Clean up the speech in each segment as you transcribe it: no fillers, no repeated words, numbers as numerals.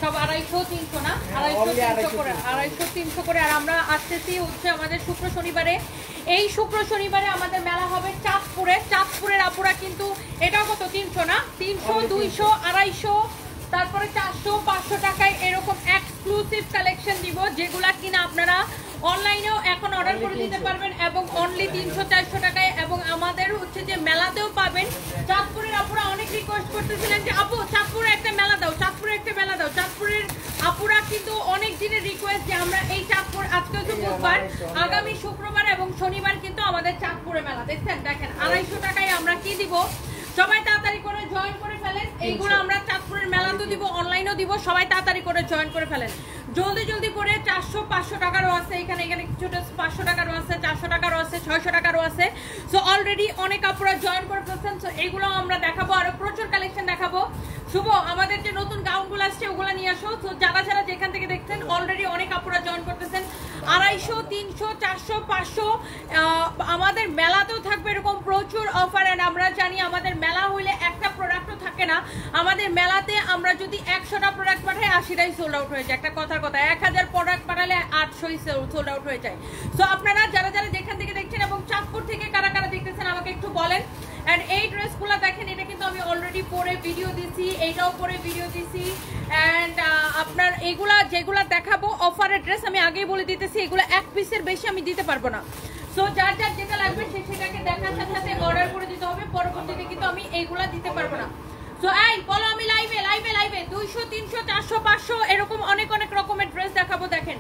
সব 250-300 না, 250-300 করে, 250-300 করে। আর আমরা আসতেছি হচ্ছে আমাদের শুক্র শনিবারে। এই শুক্র শনিবারে আমাদের মেলা হবে চাঁদপুরে। চাঁদপুরের আপুরা কিন্তু এটাও কত 300 না, 300, 200, 250, তারপরে 400-500 টাকায় এরকম এক্সক্লুসিভ কালেকশন দিব, যেগুলা কিনা আপনারা অনলাইনেও এখন অর্ডার করে দিতে পারবেন এবং অনলি 300-400 টাকায়, এবং আমাদের হচ্ছে যে মেলাতেও পাবেন। চাঁদপুরের আপুরা অনেক রিকোয়েস্ট করতেছিলেন যে আপু চাঁদপুরে একটা মেলা দাও, চাঁদপুরে একটা মেলা দাও। চাঁদপুরের আপুরা কিন্তু অনেক দিনের রিকোয়েস্ট যে আমরা এই চাঁদপুর, আজকে হচ্ছে বুধবার, আগামী শুক্রবার এবং শনিবার কিন্তু আমাদের চাঁদপুরে মেলা। দেখছেন, দেখেন 250 টাকায় আমরা কি দিব। সবাই তাড়াতাড়ি করে জয়েন করে ফেলেন। এইগুলো আমরা চাঁদপুরের মেলাতেও দিব, অনলাইনেও দিব। সবাই তাড়াতাড়ি করে জয়েন করে ফেলেন, জলদি জলদি করে। 400-500 টাকারও আছে, এখানে কিছুটা 500 টাকারও আছে, 400 টাকারও আছে, 600 টাকারও আছে। সো অলরেডি অনেক আপুরা জয়েন করে ফেলছেন। সো এইগুলো আমরা দেখাবো, আরো প্রচুর কালেকশন দেখাবো। শুভ, আমাদের যে নতুন গাউনগুলো আসছে ওগুলো নিয়ে আসো। তো যারা যারা যেখান থেকে দেখছেন অলরেডি অনেক আপুরা জয়েন করতেছেন। 250, 300, 400, 500 আমাদের মেলাতেও থাকবে এরকম প্রচুর অফার। এন্ড আমরা জানি আমাদের মেলা হইলে একটা প্রোডাক্টও থাকে না। আমাদের মেলাতে আমরা যদি 100টা প্রোডাক্ট পাঠাই 80টাই সোল্ড আউট হয়ে যায়। একটা কথার কথা, 1000 প্রোডাক্ট পাঠালে 800ই সোল্ড আউট হয়ে যায়। সো আপনারা যারা যারা যেখান থেকে দেখছেন এবং চাঁদপুর থেকে কারা কারা দেখতেছেন আমাকে একটু বলেন। এন্ড এই ড্রেসগুলো দেখেন, এটা কিন্তু আমি অলরেডি পরে ভিডিও দিছি, এইটাও পরে ভিডিও দিছি। এন্ড আপনার এগুলা যেগুলা দেখাবো অফারের ড্রেস, আমি আগেই বলে দিতেছি এগুলো এক পিসের বেশি আমি দিতে পারবো না। সো যার যার যেটা লাগবে সেটাকে দেখার সাথে সাথে অর্ডার করে দিতে হবে। পরবর্তীতে কিন্তু আমি এইগুলা দিতে পারবো না। সো এই বলো, আমি লাইভে 200, 300, 400, 500 এরকম অনেক অনেক রকমের ড্রেস দেখাবো। দেখেন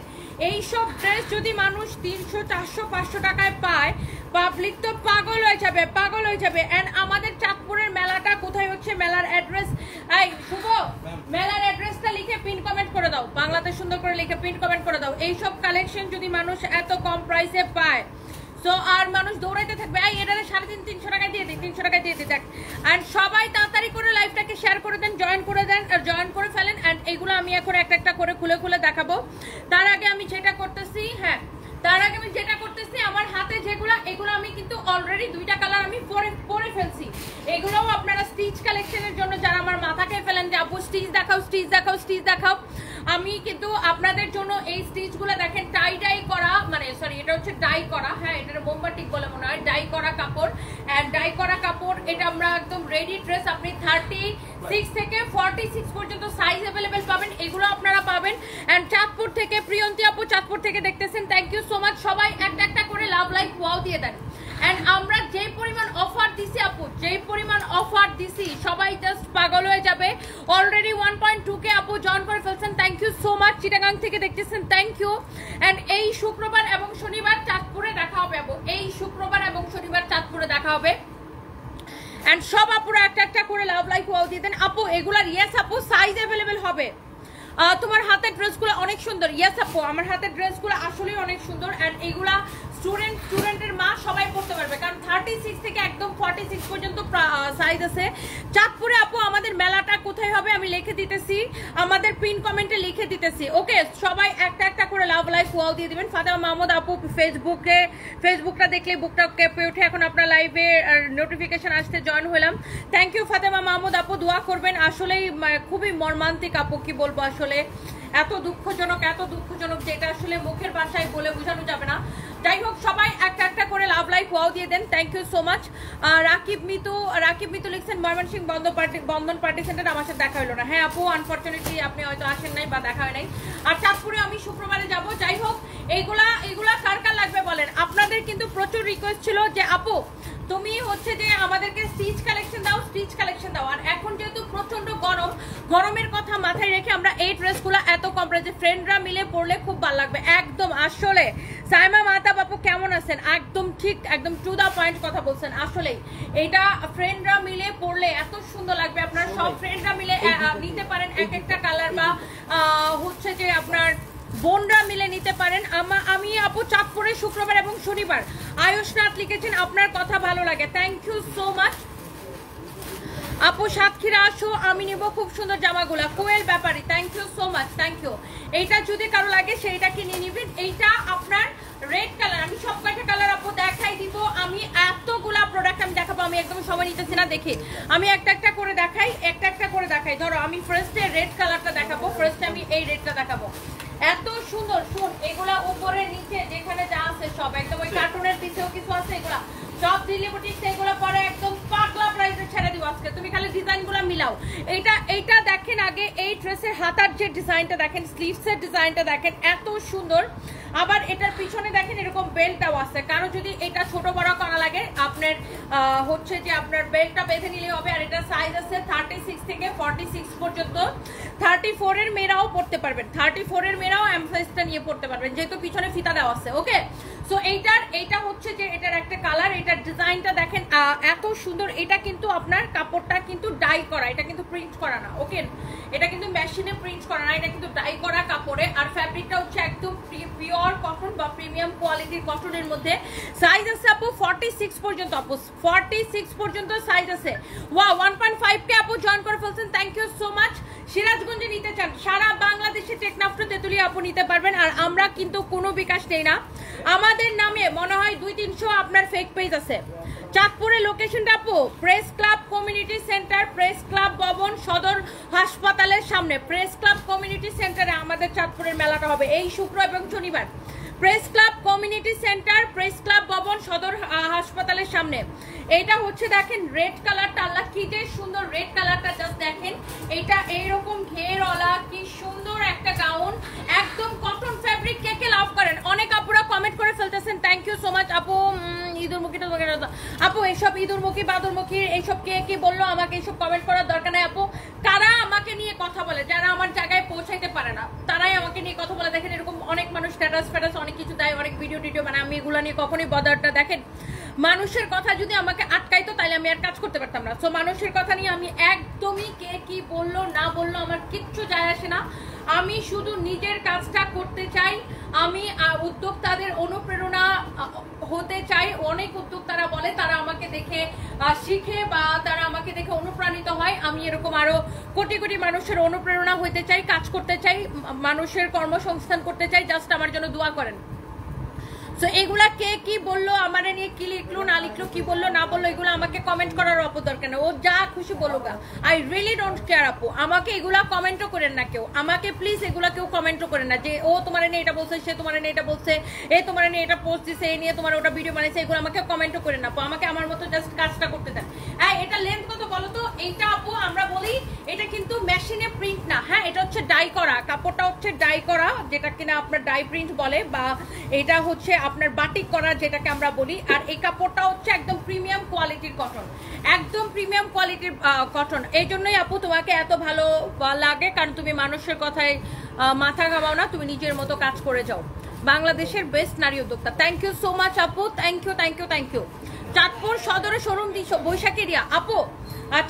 এইসব ড্রেস যদি মানুষ 300, 400, 500 টাকায় পায়, পাবলিক তো পাগল হয়ে যাবে, পাগল হয়ে যাবে। এন্ড আমাদের চাঁদপুরের মেলাটা কোথায় হচ্ছে, মেলার অ্যাড্রেস, এই শুভ, মেলার অ্যাড্রেসটা লিখে পিন কমেন্ট করে দাও, বাংলাতে সুন্দর করে লিখে পিন কমেন্ট করে দাও। এইসব কালেকশন যদি মানুষ এত কম প্রাইসে পায়, তো আর মানুষ দৌড়াইতে থাকবে, এই এটা 350-300 টাকায় দিয়ে দিই, 300 টাকায় দিয়ে দিই। দেখ, অ্যান্ড সবাই তাড়াতাড়ি করে লাইভটাকে শেয়ার করে দেন, জয়েন করে দেন, জয়েন করে ফেলেন। অ্যান্ড এইগুলো আমি এখন একটা একটা করে খুলে খুলে দেখাবো। তার আগে আমি যেটা করতেছি, হ্যাঁ তার আগে আমি যেটা করতেছি, আমার হাতে যেগুলো, এগুলো আমি কিন্তু অলরেডি 2টা কালার আমি পরে ফেলছি। এগুলোও আপনারা স্টিচ কালেকশনের জন্য যারা আমার মাথা খেয়ে ফেলেন যে আপু স্টিচ দেখাও, স্টিচ দেখাও, স্টিচ দেখাও, আমি কিন্তু আপনাদের জন্য এই স্টিচগুলো দেখেন টাই করা, মানে সরি এটা হচ্ছে ডাই করা, হ্যাঁ এটা মোমবাটিক বলে মনে হয়, ডাই করা কাপড়। এন্ড ডাই করা কাপড়, এটা আমরা একদম রেডি ড্রেস, আপনি 36 থেকে 46 পর্যন্ত সাইজ अवेलेबल পাবেন, এগুলো আপনারা পাবেন। এন্ড চাঁদপুর থেকে প্রিয়ন্তী আপু চাঁদপুর থেকে দেখতেছেন, থ্যাংক ইউ সো মাচ। সবাই একটা একটা করে লাভ লাইক ওয়াও দিয়ে দেন। এন্ড আমরা যে পরিমাণ অফার দিছি আপু, যে পরিমাণ অফার দিছি, সবাই জাস্ট পাগল হয়ে যাবে। অলরেডি 1.2k আপু জয়েন করে ফেলছেন, thank you so much. Chittagong থেকে দেখতেছেন, থ্যাংক ইউ। এন্ড এই শুক্রবার এবং শনিবার চাঁদপুরে দেখা হবে আপু, এই শুক্রবার এবং শনিবার চাঁদপুরে দেখা হবে। এন্ড সব আপুরা একটা একটা করে লাভ লাইক ওয়াও দিয়ে দেন। আপু এগুলার ইয়েস আপু সাইজ अवेलेबल হবে। তোমার হাতের ড্রেসগুলো অনেক সুন্দর, ইয়েস আপু আমার হাতের ড্রেসগুলো আসলেই অনেক সুন্দর। এন্ড এগুলা স্টুডেন্টের মা সবাই পড়তে পারবে, কারণ 36 থেকে একদম 46 পর্যন্ত সাইজ আছে। চাঁদপুরে আপু আমাদের মেলাটা কোথায় হবে আমি লিখে দিতেছি, আমাদের পিন কমেন্টে লিখে দিতেছি। ওকে, সবাই একটা একটা করে লাভ লাইক ওয়াও দিয়ে দিবেন। ফাতেমা মাহমুদ আপু ফেসবুকটা দেখলে বুকটা কেঁপে ওঠে, এখন আপনার লাইভে নোটিফিকেশন আসতে জয়েন হলাম। থ্যাংক ইউ ফাতেমা মাহমুদ আপু, দোয়া করবেন। আসলেই খুবই মর্মান্তিক আপু, কি বলবো আসলে, এত দুঃখজনক যেটা আসলে মুখের ভাষায় বলে বোঝানো যাবে না। যাই হোক, সবাই একটা একটা করে লাভ লাইক ওয়াও দিয়ে দেন, thank you so much. Rakib Mitu লিখছেন ময়মনসিংহ বন্ধন পার্টি সেন্টার, আমার সাথে দেখা হলো না। হ্যাঁ আপু, আনফরচুনেটলি আপনি হয়তো আসেন নাই বা দেখা হয় নাই। আর চাঁদপুরে আমি শুক্রবারে যাব। যাই হোক, এইগুলা কার কার লাগবে বলেন। আপনাদের কিন্তু প্রচুর রিকোয়েস্ট ছিল যে আপু তুমি হচ্ছে যে আমাদেরকে স্টিচ কালেকশন দাও। আর এখন যেহেতু প্রচন্ড গরমের কথা মাথায় রেখে আমরা এই ড্রেসগুলো এত কম প্রাইসে ফ্রেন্ডরা মিলে পরলে খুব ভালো লাগবে একদম। আসলে সাইমা মাহতাব আপু কেমন আছেন, একদম ঠিক, একদম টু দা পয়েন্ট কথা বলছেন। আসলে এটা ফ্রেন্ডরা মিলে পরলে এত সুন্দর লাগবে। আপনারা সব ফ্রেন্ডরা মিলে নিতে পারেন এক একটা কালার, বা হচ্ছে যে আপনার বোনরা মিলে নিতে পারেন। আমি আপু চাঁদপুরে শুক্রবার এবং শনিবার। আয়ুষনাথ লিখেছেন আপনার কথা ভালো লাগে, থ্যাংক ইউ সো মাচ। আপু সাতক্ষীরা আসো, আমি নিব খুব সুন্দর জামাগুলা। Koel Bepari, thank you so much, thank you. এইটা যদি কারো লাগে সেইটাকে নিয়ে নিবেন। এইটা আপনার রেড কালার, আমি সব কয়টা কালার আপু দেখাই দিব। আমি এতগুলা প্রোডাক্ট আমি দেখাবো, আমি একদম সময় নিতেছি না, দেখি আমি একটা একটা করে দেখাই। ধরো আমি ফার্স্টে রেড কালারটা দেখাবো। ফার্স্টে আমি এই রেটটা দেখাবো। এত সুন্দর শুন, এগুলা উপরে নিচে যেখানে যা আছে সব একদম ওই কার্টুনের পিছেও কিছু আছে, এগুলা সব দিল্লি বুটিক, এগুলো পরে একদম পাগলা প্রাইসে ছেড়ে দিব আজকে। তুমি খালি ডিজাইনগুলো মিলাও। এইটা দেখেন আগে, এই ড্রেসের হাতার যে ডিজাইনটা দেখেন, স্লিভসের ডিজাইনটা দেখেন, এত সুন্দর। আবার এটার পিছনে দেখেন এরকম বেল্টটাও আছে, কারো যদি এটা ছোট বড় করা লাগে আপনার হচ্ছে যে আপনার বেল্টটা বেঁধে নিলে হবে। আর এটা সাইজ আছে 36 থেকে 46 পর্যন্ত। 34 এর মেয়েরাও পড়তে পারবেন, 34 এর মেয়েরাও এম সাইজটা নিয়ে পড়তে পারবেন, যেহেতু পিছনে ফিতা দেওয়া আছে। ওকে, সো এইটা হচ্ছে যে এটার একটা কালার, এটার ডিজাইনটা দেখেন এত সুন্দর। এটা কিন্তু আপনার কাপড়টা কিন্তু ডাই করা, এটা কিন্তু প্রিন্ট করা না। ওকে, এটা কিন্তু মেশিনে প্রিন্ট করা না, এটা কিন্তু ডাই করা কাপড়ে। আর ফ্যাব্রিকটা হচ্ছে একদম পিওর কটন বা প্রিমিয়াম কোয়ালিটির কটনের মধ্যে। সাইজ আছে আপু 46 পর্যন্ত, আপু 46 পর্যন্ত সাইজ আছে। ওয়াও, 1.5 কে আপু জয়েন করে ফেলছেন, থ্যাংক ইউ সো মাচ। সিরাজগঞ্জে নিতে চান, সারা বাংলাদেশে টেকনাফ টু তেতুলিয়া আপু নিতে পারবেন। আর আমরা কিন্তু কোনো বিকাশ নেই না, আমাদের নামে মনে হয় 200-300 আপনার ফেক পেজ আছে। চাঁদপুরের লোকেশনটা আপু press club community centre, press club ভবন, সদর হাসপাতালের সামনে। প্রেস ক্লাব কমিউনিটি সেন্টারে আমাদের চাঁদপুরের মেলাটা হবে এই শুক্র এবং শনিবার। Press club community centre, press club ভবন, সদর হাসপাতালের সামনে। এইটা হচ্ছে দেখেন রেড কালারটা, আল্লাহ কি যে সুন্দর রেড কালারটা, জাস্ট দেখেন। এটা এইরকম ঘেরওয়ালা কি সুন্দর একটা গাউন, একদম কটন ফ্যাব্রিক। কে কে লাভ করেন? অনেক আপুরা কমেন্ট করে ফেলতেছেন, থ্যাংক ইউ সো মাচ আপু। ইঁদুরমুখীটা আপু, এইসব ইঁদুরমুখী বাদুরমুখী এইসব কে কি বললো, আমাকে এইসব কমেন্ট করার দরকার নাই আপু। কারা আমাকে নিয়ে কথা বলে, যারা আমার জায়গায় পৌঁছাইতে পারে না, তারাই আমাকে নিয়ে কথা বলে। দেখেন এরকম অনেক মানুষ স্ট্যাটাস অনেক কিছু দেয়, অনেক ভিডিও মানে আমি এগুলো নিয়ে কখনোই বদারটা। দেখেন মানুষের কথা যদি আমাকে আটকাইতো তাহলে আমি আর কাজ করতে পারতাম না। সো মানুষের কথা নিয়ে আমি একদমই, কে কি বললো না বললো আমার কিচ্ছু যায় আসে না। আমি শুধু নিজের কাজটা করতে চাই। আমি উদ্যোক্তাদের অনুপ্রেরণা হতে চাই। অনেক উদ্যোক্তারা বলে তারা আমাকে দেখে শিখে বা তারা আমাকে দেখে অনুপ্রাণিত হয়। আমি এরকম আরো কোটি কোটি মানুষের অনুপ্রেরণা হতে চাই, কাজ করতে চাই, মানুষের কর্মসংস্থান করতে চাই। জাস্ট আমার জন্য দোয়া করেন। সো এগুলা কে কি বললো, আমার নিয়ে কি লিখলো না লিখলো, কি বললো না বললো, এগুলো আমাকে কমেন্ট করার অপ দরকার না। ও যা খুশি বলুক, আই রিয়েলি ডোন্ট কেয়ার আপু। আমাকে এগুলা কমেন্টও করেন না কেউ, আমাকে প্লিজ এগুলা কেউ কমেন্টও করেন না যে ও তোমার নিয়ে এটা বলছে, সে তোমার নিয়ে এটা বলছে, এ তোমার নিয়ে এটা পোস্ট দিছে, এই নিয়ে তোমার ওটা ভিডিও বানাইছে, এগুলো আমাকে কমেন্টও করেন না আপু। আমাকে আমার মতো জাস্ট কাজটা করতে দেন। হ্যাঁ, এটা লেন্থ কত বলো তো? এইটা আপু আমরা বলি এটা কিন্তু মেশিনে প্রিন্ট না, হ্যাঁ এটা হচ্ছে ডাই করা, কাপড়টা হচ্ছে ডাই করা, যেটা কিনা আপনার ডাই প্রিন্ট বলে, বা এটা হচ্ছে আপনার বাটিক করা যেটাকে আমরা বলি। আর এই কাপড়টা হচ্ছে একদম প্রিমিয়াম কোয়ালিটির কটন, একদম প্রিমিয়াম কোয়ালিটির কটন। এই জন্যই আপু তোমাকে এত ভালো লাগে, কারণ তুমি মানুষের কথায় মাথা ঘামাও না, তুমি নিজের মতো কাজ করে যাও। বাংলাদেশের বেস্ট নারী উদ্যোক্তা, থ্যাংক ইউ সো মাচ আপু, thank you thank you thank you. Chandpur সদরে শোরুম দিস বৈশাখীরিয়া আপু।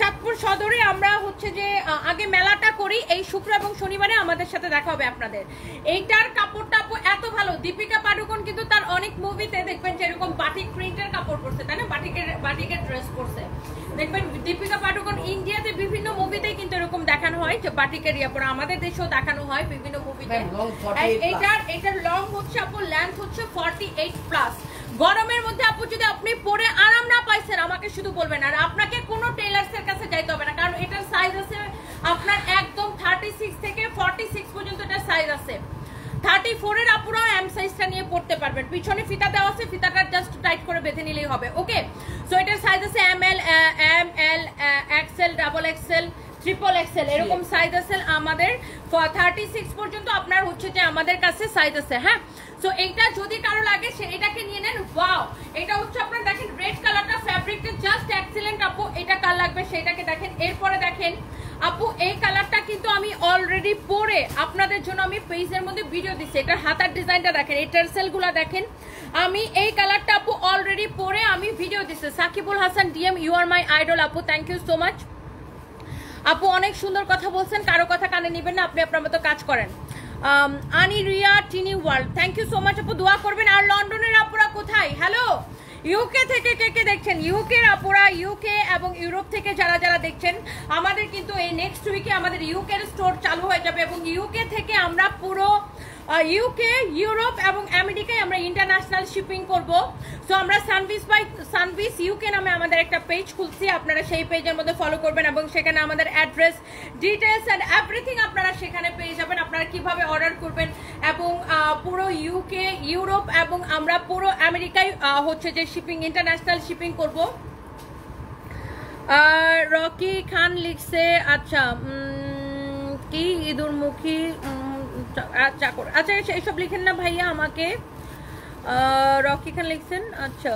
চাঁদপুর সদরে আমরা হচ্ছে যে আগে মেলাটা করি, এই শুক্র এবং শনিবারে আমাদের সাথে দেখা হবে আপনাদের। এইটার কাপড়টা আপু এত ভালো। দীপিকা পাডুকোন কিন্তু তার অনেক মুভিতে দেখবেন যে এরকম বাটিক প্রিন্টের কাপড় পরছে, তাই না, বাটিকের ড্রেস পরছে। দেখবেন দীপিকা পাডুকোন ইন্ডিয়াতে বিভিন্ন মুভিতেই কিন্তু এরকম দেখানো হয় যে বাটিকের ইয়ে পরা, আমাদের দেশেও দেখানো হয় বিভিন্ন মুভিতে। এটার লং হচ্ছে আপু, লেন্থ হচ্ছে 48+। গরমের মধ্যে আপু যদি আপনি পরে আরাম না পাইছেন আমাকে শুধু বলবেন, আর আপনাকে কোনো টেলার্সের কাছে যাইতে হবে না, কারণ এটার সাইজ আছে আপনার একদম 36 থেকে 46 পর্যন্ত এটার সাইজ আছে। 34 এর আপুরাও এম সাইজটা নিয়ে পড়তে পারবেন। পিছনে ফিতা দেওয়া আছে, ফিতাটা জাস্ট টাইট করে বেঁধে নিলেই হবে। ওকে, সো এটার সাইজ আছে ML, XL, XXL, XXL এরকম সাইজ আছে আমাদের। 36 পর্যন্ত আপনার হচ্ছে যে আমাদের কাছে সাইজ আছে। হ্যাঁ, সো এইটা যদি কারো লাগে সে এটাকে নিয়ে নেন। ওয়াও, এটা হচ্ছে আপনার দেখেন রেড কালারটা, ফ্যাব্রিকটা জাস্ট এক্সিলেন্ট আপু। এটা কার লাগবে সেটাকে দেখেন। এরপরে দেখেন আপু এই কালারটা কিন্তু আমি অলরেডি পরে আপনাদের জন্য আমি পেজের মধ্যে ভিডিও দিচ্ছি। এটার হাতার ডিজাইনটা দেখেন, এই টার্সেল গুলা দেখেন। আমি এই কালারটা আপু অলরেডি পরে আমি ভিডিও দিচ্ছি। Sakibul Hasan DM, you are my idol আপু, থ্যাংক ইউ সো মাচ আপু। অনেক সুন্দর কথা বলছেন, কারো কথা কানে নিবেন না, আপনি আপনার মতো কাজ করেন। Ani Riya tiny world, thank you so much আপু, দোয়া করবেন। আর লন্ডনের আপুরা কোথায়? হ্যালো, ইউকে থেকে কে কে দেখছেন? ইউকের আপুরা, ইউকে এবং ইউরোপ থেকে যারা যারা দেখছেন, আমাদের কিন্তু এই নেক্সট উইকে আমাদের ইউকের স্টোর চালু হয়ে যাবে, এবং ইউকে থেকে আমরা পুরো ইউকে, ইউরোপ এবং আমেরিকায় আমরা ইন্টারন্যাশনাল শিপিং করব। সো আমরা সানভিস ইউকে নামে আমাদের একটা পেজ খুলছি, আপনারা সেই পেজের মধ্যে ফলো করবেন এবং সেখানে আমাদের অ্যাড্রেস, ডিটেলস এন্ড এভরিথিং আপনারা সেখানে পেয়ে যাবেন। আপনারা কিভাবে অর্ডার করবেন, এবং পুরো ইউকে, ইউরোপ এবং আমরা পুরো আমেরিকায় হচ্ছে যে শিপিং, ইন্টারন্যাশনাল শিপিং করব। রকি খান লিখছে আচ্ছা কি ইঁদুরমুখী চাকর, আচ্ছা এইসব লিখেন না ভাইয়া আমাকে। রকি খান লিখছেন আচ্ছা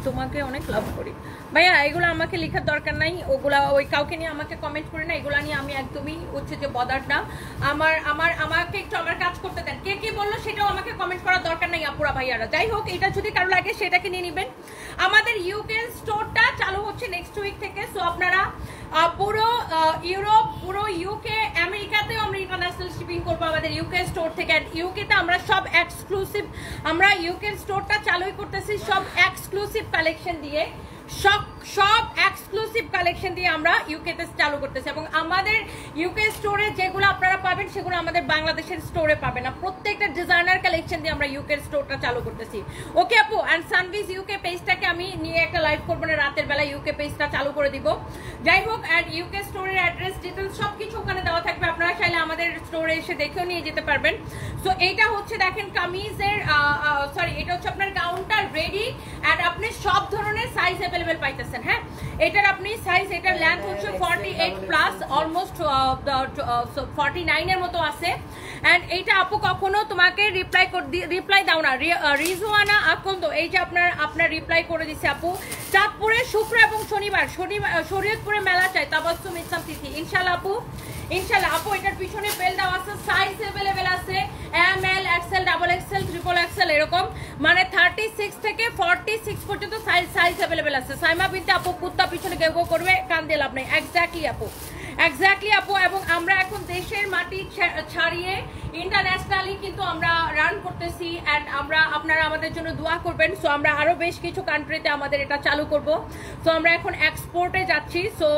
তোমাকে অনেক লাভ করি ভাইয়া, এগুলো আমাকে লেখার দরকার নাই, ওগুলা ওই কাউকে নিয়ে আমাকে কমেন্ট করে না, এগুলা নিয়ে আমি একদমই হচ্ছে যে বদার না। আমাকে একটু আমার কাজ করতে দেন। কে কি বললো সেটাও আমাকে কমেন্ট করার দরকার নাই আপুরা ভাইয়ারা। যাই হোক, এটা যদি কারো লাগে সেটাকে নিয়ে নেবেন। আমাদের ইউকে স্টোরটা চালু হচ্ছে নেক্সট উইক থেকে। সো আপনারা পুরো ইউরোপ, পুরো ইউকে, আমেরিকাতেও আমরা ইন্টারন্যাশনাল শিপিং করবো আমাদের ইউকে স্টোর থেকে। ইউকেতে আমরা সব এক্সক্লুসিভ, আমরা ইউকে স্টোরটা চালুই করতেছি সব এক্সক্লুসিভ কালেকশন দিয়ে, সব এক্সক্লুসিভ কালেকশন দিয়ে আমরা ইউকেতে চালু করতেছি। এবং আমাদের ইউকে স্টোরে যেগুলো আপনারা পাবেন সেগুলো আমাদের বাংলাদেশের স্টোরে পাবেন না। প্রত্যেকটা ডিজাইনার কালেকশন দিয়ে আমরা ইউকে স্টোরটা চালু করতেছি। ওকে আপু, অ্যান্ড সানভিজ ইউকে পেজটাকে আমি নিয়ে একটা লাইভ করবো না, রাতের বেলা ইউকে পেজটা চালু করে দিব। যাই হোক, অ্যান্ড ইউকে স্টোরের অ্যাড্রেস, ডিটেলস সবকিছু ওখানে দেওয়া থাকবে, আপনারা চাইলে আমাদের স্টোরে এসে দেখেও নিয়ে যেতে পারবেন। সো এইটা হচ্ছে দেখেন কামিজের সরি, এটা হচ্ছে আপনার গাউনটা রেডি, অ্যান্ড আপনি সব ধরনের সাইজ অ্যাভেলেবেল পাইতেছেন। হ্যাঁ, এটার আপনি সাইজ, এটার লেন্থ হচ্ছে 48 প্লাস, অলমোস্ট 49 এর মতো আছে। এন্ড এইটা আপু কখনো তোমাকে রিপ্লাই দাও না, রিজওয়ানা আকন্দ, এই যে আপনার রিপ্লাই করে দিছে আপু। চাঁদপুরে শুক্র এবং শনিবার শরীয়তপুরে মেলা চাই, তাবাসসুম ইসলাম তিথি। ইনশাআল্লাহ আপু, ইনশাআল্লাহ আপু। এটার পিছনে বেল দেওয়া আছে, সাইজ अवेलेबल আছে M L, XL, double XL, triple XL, এরকম মানে 36 থেকে 46 পর্যন্ত সাইজ अवेलेबल আছে। সাইমা বিনতে আপু, কুত্তা পিছনে গেগো করবে, কান দিয়ে লাভ নেই। এক্স্যাক্টলি আপু, এক্স্যাক্টলি আপু। এবং আমরা এখন দেশের মাটি ছাড়িয়ে ইন্টারন্যাশনালি কিন্তু আমরা রান করতেছি, এন্ড আপনারা আমাদের জন্য দোয়া করবেন। সো আমরা আরো বেশ কিছু কান্ট্রিতে আমাদের এটা চালু করব। সো আমরা এখন এক্সপোর্টে যাচ্ছি। সো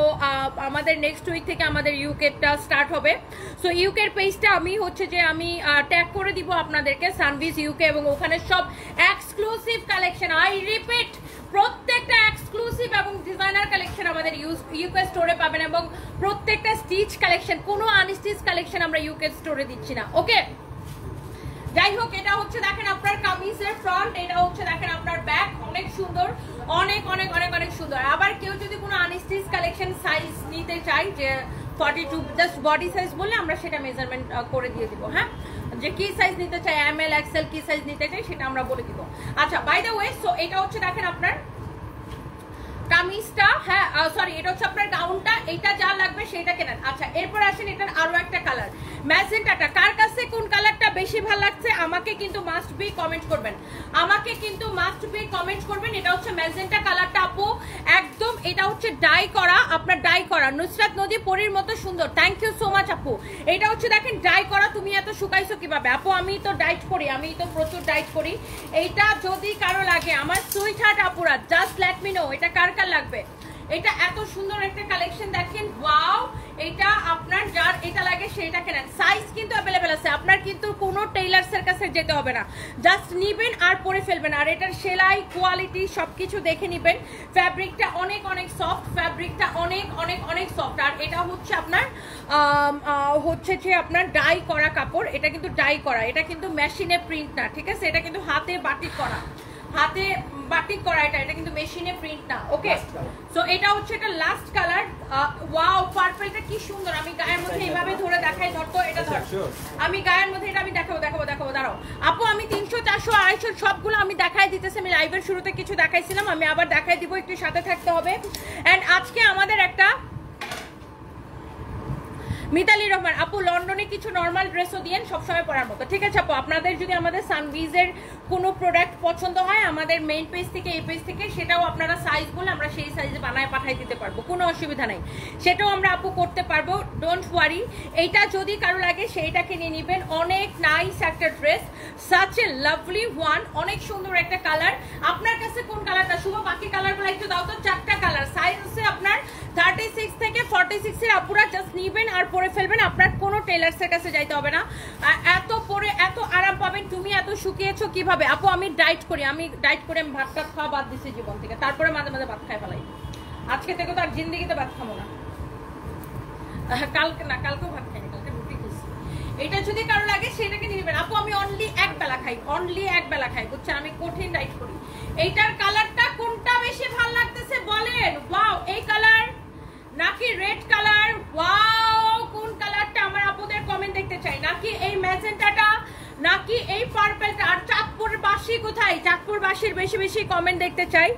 আমাদের নেক্সট উইক থেকে আমাদের ইউকেটা স্টার্ট হবে। সো ইউকের পেজটা আমি হচ্ছে যে আমি ট্যাগ করে দিব আপনাদেরকে, সানভিজ ইউকে, এবং ওখানে সব এক্সক্লুসিভ কালেকশন, আই রিপিট, প্রত্যেকটা এক্সক্লুসিভ এবং ডিজাইনার কালেকশন আমাদের ইউকে স্টোরে পাবেন, এবং প্রত্যেকটা স্টিচ কালেকশন, কোনো আনস্টিচ কালেকশন আমরা ইউকে স্টোরে দিচ্ছি না। ওকে, যাই হোক, এটা হচ্ছে দেখেন আপনার কামিজের ফ্রন্ট, এটা হচ্ছে দেখেন আপনার ব্যাক, অনেক সুন্দর, অনেক অনেক অনেক অনেক সুন্দর। আবার কেউ যদি কোনো আনস্টিচ কালেকশন সাইজ নিতে চাই, যে 42 জাস্ট বডি সাইজ বললে আমরা সেটা মেজারমেন্ট করে দিয়ে দিব। হ্যাঁ, যে কি সাইজ নিতে চাই, এম এল, এক্সেল, কি সাইজ নিতে চাই সেটা আমরা বলে দিব। আচ্ছা, বাই দ্য ওয়ে, সো এটা হচ্ছে দেখেন আপনার কামিজটা, হ্যাঁ সরি, এটা হচ্ছে আপনার গাউনটা, এইটা যা লাগবে সেটা কেনেন। আচ্ছা, এরপর আসেন এটার আরো একটা কালার, ম্যাজেন্টাটা। কার কাছে কোন কালারটা বেশি ভালো লাগছে আমাকে কিন্তু মাস্ট বি কমেন্ট করবেন, আমাকে কিন্তু মাস্ট বি কমেন্ট করবেন। এটা হচ্ছে ম্যাজেন্টা কালারটা আপু, একদম এটা হচ্ছে ডাই করা, আপনার ডাই করা, নুসরাত নদী পরীর মতো সুন্দর। থ্যাংক ইউ সো মাচ আপু। এটা হচ্ছে দেখেন ডাই করা, তুমি এত শুকাইছো কিভাবে আপু? আমি তো ডাইট করি, আমি তো প্রচুর ডাইট করি। এইটা যদি কারো লাগে আমার সুইট হার্ট আপুরা, জাস্ট লেট মি নো এটা কার কার লাগবে। এটা এত সুন্দর একটা কালেকশন দেখেন, ওয়াও। এটা আপনার যার এটা লাগে সেটা কেনেন, সাইজ কিন্তু अवेलेबल আছে, আপনার কিন্তু কোনো টেইলার্সের কাছে যেতে হবে না, জাস্ট নিবেন আর পরে ফেলবেন। আর এটার সেলাই কোয়ালিটি সবকিছু দেখে নিবেন, ফ্যাব্রিকটা অনেক অনেক সফট, ফ্যাব্রিকটা অনেক অনেক অনেক সফট। আর এটা হচ্ছে আপনার হচ্ছে যে আপনার ডাই করা কাপড়, এটা কিন্তু ডাই করা, এটা কিন্তু মেশিনে প্রিন্ট না, ঠিক আছে? এটা কিন্তু হাতে বাটিক করা, হাতে বাটিক করা, এটা কিন্তু মেশিনে প্রিন্ট না। ওকে, সো এটা হচ্ছে এটা লাস্ট কালার। ওয়াও, পার্পলটা কি সুন্দর। আমি গায়ের মধ্যে এইভাবে ধরে দেখাই, ধরতো এটা ধর, আমি গায়ের মধ্যে এটা আমি দেখাবো, দাঁড়াও আপু। আমি 300, 400, 250 সবগুলো আমি দেখাই দিতেছি। আমি লাইভের শুরুতে কিছু দেখাইছিলাম, আমি আবার দেখাই দিব, একটু সাথে থাকতে হবে। এন্ড আজকে আমাদের একটা মিতালি রহমান আপু, লন্ডনে কিছু নর্মাল ড্রেসও দিয়েন সবসময় পরার মতো, ঠিক আছে আপু? আপনাদের যদি আমাদের সানভিজের কোনো প্রোডাক্ট পছন্দ হয় আমাদের মেইন পেজ থেকে, এই পেজ থেকে, সেটাও আপনারা সাইজ বলে আমরা সেই সাইজে বানায় পাঠাই দিতে পারবো, কোনো অসুবিধা নাই, সেটাও আমরা আপু করতে পারবো, ডোন্ট ওয়ারি। এইটা যদি কারো লাগে সেইটাকে নিয়ে নেবেন, অনেক নাইস একটা dress, such a lovely one, অনেক সুন্দর একটা কালার। আপনার কাছে কোন কালারটা শুভ? বাকি কালারগুলো একটু দাও তো। 4টা কালার, সাইজ আছে আপনার 36 থেকে 46 এর। আপুরা জাস্ট নিবেন আর পরে ফেলবেন, আপনার কোনো টেইলার্সের কাছে যাইতে হবে না। এত পরে এত আরাম পাবেন। তুমি এত শুকিয়েছো কিভাবে আপু? আমি ডাইট করি, আমি ভাত টাত খাওয়া বাদ দিচ্ছি জীবন থেকে, তারপরে মাঝে মাঝে ভাত খাই ফেলাই। আজকে থেকে তো আর জিন্দিগিতে ভাত খাবো না, কালকেও ভাত খাইনি, কালকে রুটি খেয়েছি। এটা যদি কারো লাগে খাই, অনলি এক বেলা খাই, বুঝছেন? আমি কঠিন ডাইট করি। এইটার কালারটা কোনটা বেশি ভালো লাগতেছে বলেন? ওয়াও, এই কালার নাকি রেড কালার? ওয়াও, কোন কালারটা আমার আপুদের কমেন্ট দেখতে চাই। নাকি এই ম্যাজেন্টাটা, নাকি এই পার্পলটা? আর চাঁদপুর বাসি কোথায়? চাঁদপুর বাসির বেশি বেশি কমেন্ট দেখতে চাই।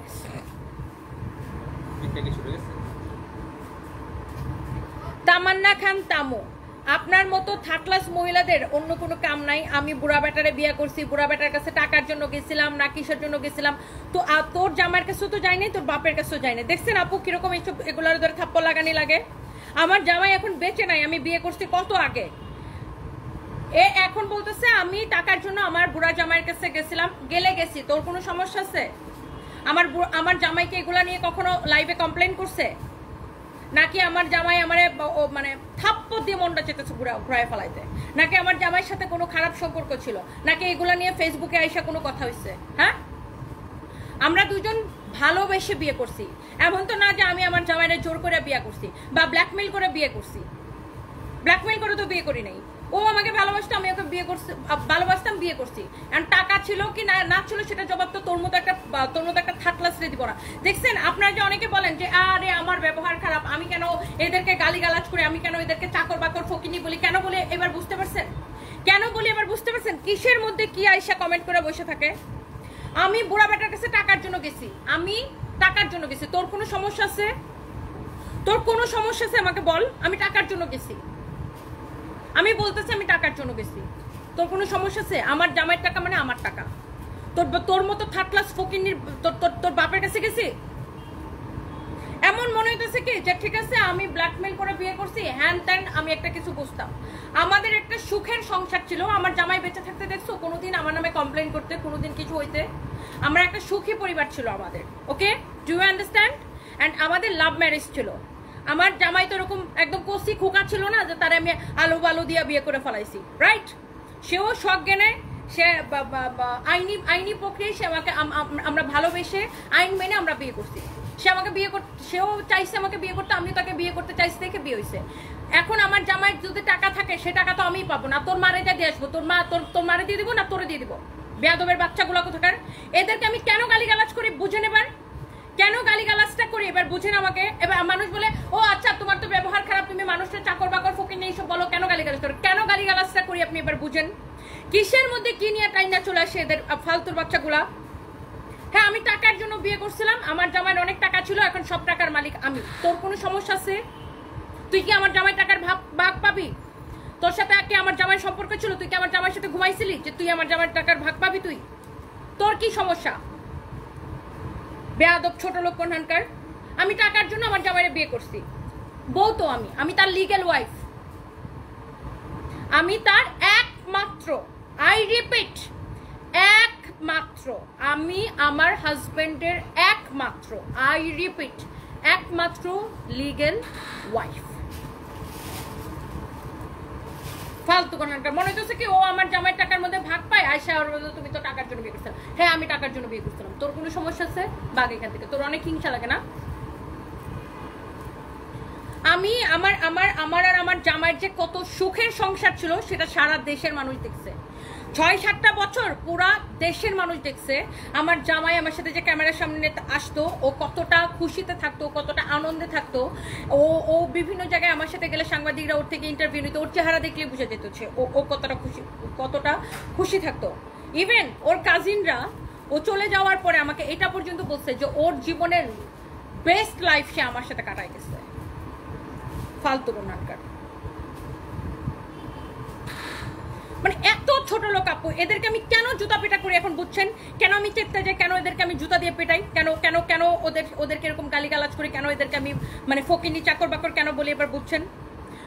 তামান্না খান তামো, আপনার মতো থার্ড ক্লাস মহিলাদের অন্য কোনো কাম নাই। আমি বুড়া বেটারে বিয়ে করছি, বুড়া বেটার কাছে টাকার জন্য গেছিলাম না কিসের জন্য গেছিলাম, তো তোর জামার কাছেও তো যাই নাই, তোর বাপের কাছেও যাই নাই। দেখছেন আপু কিরকম এইসব এগুলোর ধরে থাপ্পড় লাগানি লাগে? আমার জামাই এখন বেঁচে নাই, আমি বিয়ে করছি কত আগে। এ এখন বলতেছে আমি টাকার জন্য আমার বুড়া জামাইয়ের কাছে গেছিলাম। গেছি, তোর কোনো সমস্যা আছে? আমার জামাইকে এগুলা নিয়ে কখনো লাইভে কমপ্লেন করছে? নাকি আমার জামাই আমারে মানে থাপ্পড় দিয়ে মনটা চেতেছে ঘুরায় ফেলাইতে? নাকি আমার জামাইয়ের সাথে কোনো খারাপ সম্পর্ক ছিল? নাকি এগুলা নিয়ে ফেসবুকে আইসা কোনো কথা হয়েছে? হ্যাঁ, আমরা দুজন ভালোবেসে বিয়ে করছি। এমন তো না যে আমি আমার জামাইরে জোর করে বিয়ে করছি বা ব্ল্যাকমেইল করে বিয়ে করছি। ব্ল্যাকমেইল করে তো বিয়ে করি নাই। ও আমাকে ভালোবাসতো, আমি ওকে বিয়ে করছি, ভালোবাসতাম, বিয়ে করছি। আর টাকা ছিল কি না ছিল সেটা জবাব তো তোর মতো একটা থার্ড ক্লাস রে দিব না। দেখছেন আপনারা যে অনেকে বলেন যে আরে আমার ব্যবহার খারাপ, আমি কেন এদেরকে গালিগালাজ করি, আমি কেন এদেরকে চাকর বাকর ফকিনি বলি, কেন বলে এবার বুঝতে পারছেন? কেন বলি এবার বুঝতে পারছেন? কিসের মধ্যে কি আইসা কমেন্ট করে বসে থাকে? আমি বুড়া বেটার কাছে টাকার জন্য গেছি, আমি টাকার জন্য গেছি। তোর কোনো সমস্যা আছে? তোর কোনো সমস্যা আছে আমাকে বল। আমি টাকার জন্য গেছি, আমি বলতেছি আমি টাকার জন্য গেছি। তোর কোনো সমস্যা আছে? আমার জামাইয়ের টাকা মানে আমার টাকা। তোর মতো থার্ড ক্লাস ফকিনির তোর বাপের কাছে গেছি? এমন মনে হইতেছে কি যে ঠিক আছে আমি ব্ল্যাকমেইল করে বিয়ে করছি, হ্যান ত্যান। আমি একটা কিছু বুঝতাম, আমাদের একটা সুখের সংসার ছিল। আমার জামাই বেঁচে থাকতে দেখছো কোনোদিন আমার নামে কমপ্লেন করতে, কোনোদিন কিছু হইতে? আমরা একটা সুখী পরিবার ছিল আমাদের। ওকে, ডু ইউ আন্ডারস্ট্যান্ড? অ্যান্ড আমাদের লাভ ম্যারেজ ছিল। আমার জামাই তো এরকম একদম কষি খোকা ছিল না যে তারা আমি আলু বালু দিয়ে বিয়ে করে ফেলাইছি, রাইট? সেও শখ জ্ঞানে, সে আইনি প্রক্রিয়ায় সে আমাকে, আমরা ভালোবেসে আইন মেনে আমরা বিয়ে করছি। সে আমাকে বিয়ে করতে, সেও চাইছে আমাকে বিয়ে করতে, আমিও তাকে বিয়ে করতে চাইছি, দেখে বিয়ে হয়েছে। এখন আমার জামাই যদি টাকা থাকে সে টাকা তো আমিই পাবো না, তোর মারে যা দিয়ে আসবো। তোর মারে দিয়ে দিবো না তোরে দিয়ে দিবো? বেয়াদবের বাচ্চাগুলো কোথাকার। এদেরকে আমি কেন গালিগালাজ করি বুঝেন এবার? কেন গালিগালাজটা করি এবার বুঝেন আমাকে? এবার মানুষ বলে ও আচ্ছা তোমার তো ব্যবহার খারাপ, তুমি মানুষের চাকর বাকর ফকির নেই সব বলো, কেন গালিগালাজ করো? কেন গালিগালাজটা করি আপনি এবার বুঝেন? কিসের মধ্যে কি নিয়ে টাইনা চলে আসে এদের ফালতুর বাচ্চাগুলা? হ্যাঁ, আমি টাকার জন্য বিয়ে করছিলাম, আমার জামাইয়ের অনেক টাকা ছিল, এখন সব টাকার মালিক আমি। তোর কোনো সমস্যা আছে? তুই কি আমার জামাই টাকার ভাগ পাবি? তোর সাথে কি আমার জামাইয়ের সম্পর্ক ছিল? তুই কি আমার জামাইয়ের সাথে ঘুমাইছিলি যে তুই আমার জামাইয়ের টাকার ভাগ পাবি? তুই, তোর কি সমস্যা? বেয়াদব ছোট লোক কোনহানকার। আমি টাকার জন্য আমার জামাইরে বিয়ে করছি, বউ তো আমি তার লিগ্যাল ওয়াইফ, আমি তার একমাত্র, আই রিপিট একমাত্র, আমি আমার হাজবেন্ডের একমাত্র, আই রিপিট একমাত্র লিগ্যাল ওয়াইফ। ফালতু কোনহানকার। মনে হচ্ছে কি ও আমার জামাইয়ের টাকার মধ্যে ভাগ পায়, আয়সা ওর বলে তুমি তো টাকার জন্য বিয়ে করছিলাম। হ্যাঁ, আমি টাকার জন্য বিয়ে করছিলাম। তোর কোনো সমস্যা আছে? বাগ এখান থেকে। তোর অনেক হিংসা লাগে না? আমি আমার জামাইয়ের যে কত সুখের সংসার ছিল সেটা সারা দেশের মানুষ দেখছে। ৬-৭টা বছর পুরা দেশের মানুষ দেখছে আমার জামাই আমার সাথে যে ক্যামেরার সামনে আসতো ও কতটা খুশিতে থাকতো, কতটা আনন্দে থাকতো। ও বিভিন্ন জায়গায় আমার সাথে গেলে সাংবাদিকরা ওর থেকে ইন্টারভিউ নিত, ওর চেহারা দেখলে বুঝে যেত ও কতটা খুশি থাকতো। ইভেন ওর কাজিনরা ও চলে যাওয়ার পরে আমাকে এটা পর্যন্ত বলছে যে ওর জীবনের বেস্ট লাইফ সে আমার সাথে কাটাই গেছে। ফালতু নাটকার, মানে এত ছোট লোক আপু। এদেরকে আমি কেন জুতা পেটা করি এখন বুঝছেন? কেন আমি চেপতে যাই? কেন এদেরকে আমি জুতা দিয়ে পেটাই? কেন কেন কেন ওদেরকে এরকম গালিগালাজ করি? কেন এদেরকে আমি মানে ফকিনি চাকর বাকর কেন বলি এবার বুঝছেন?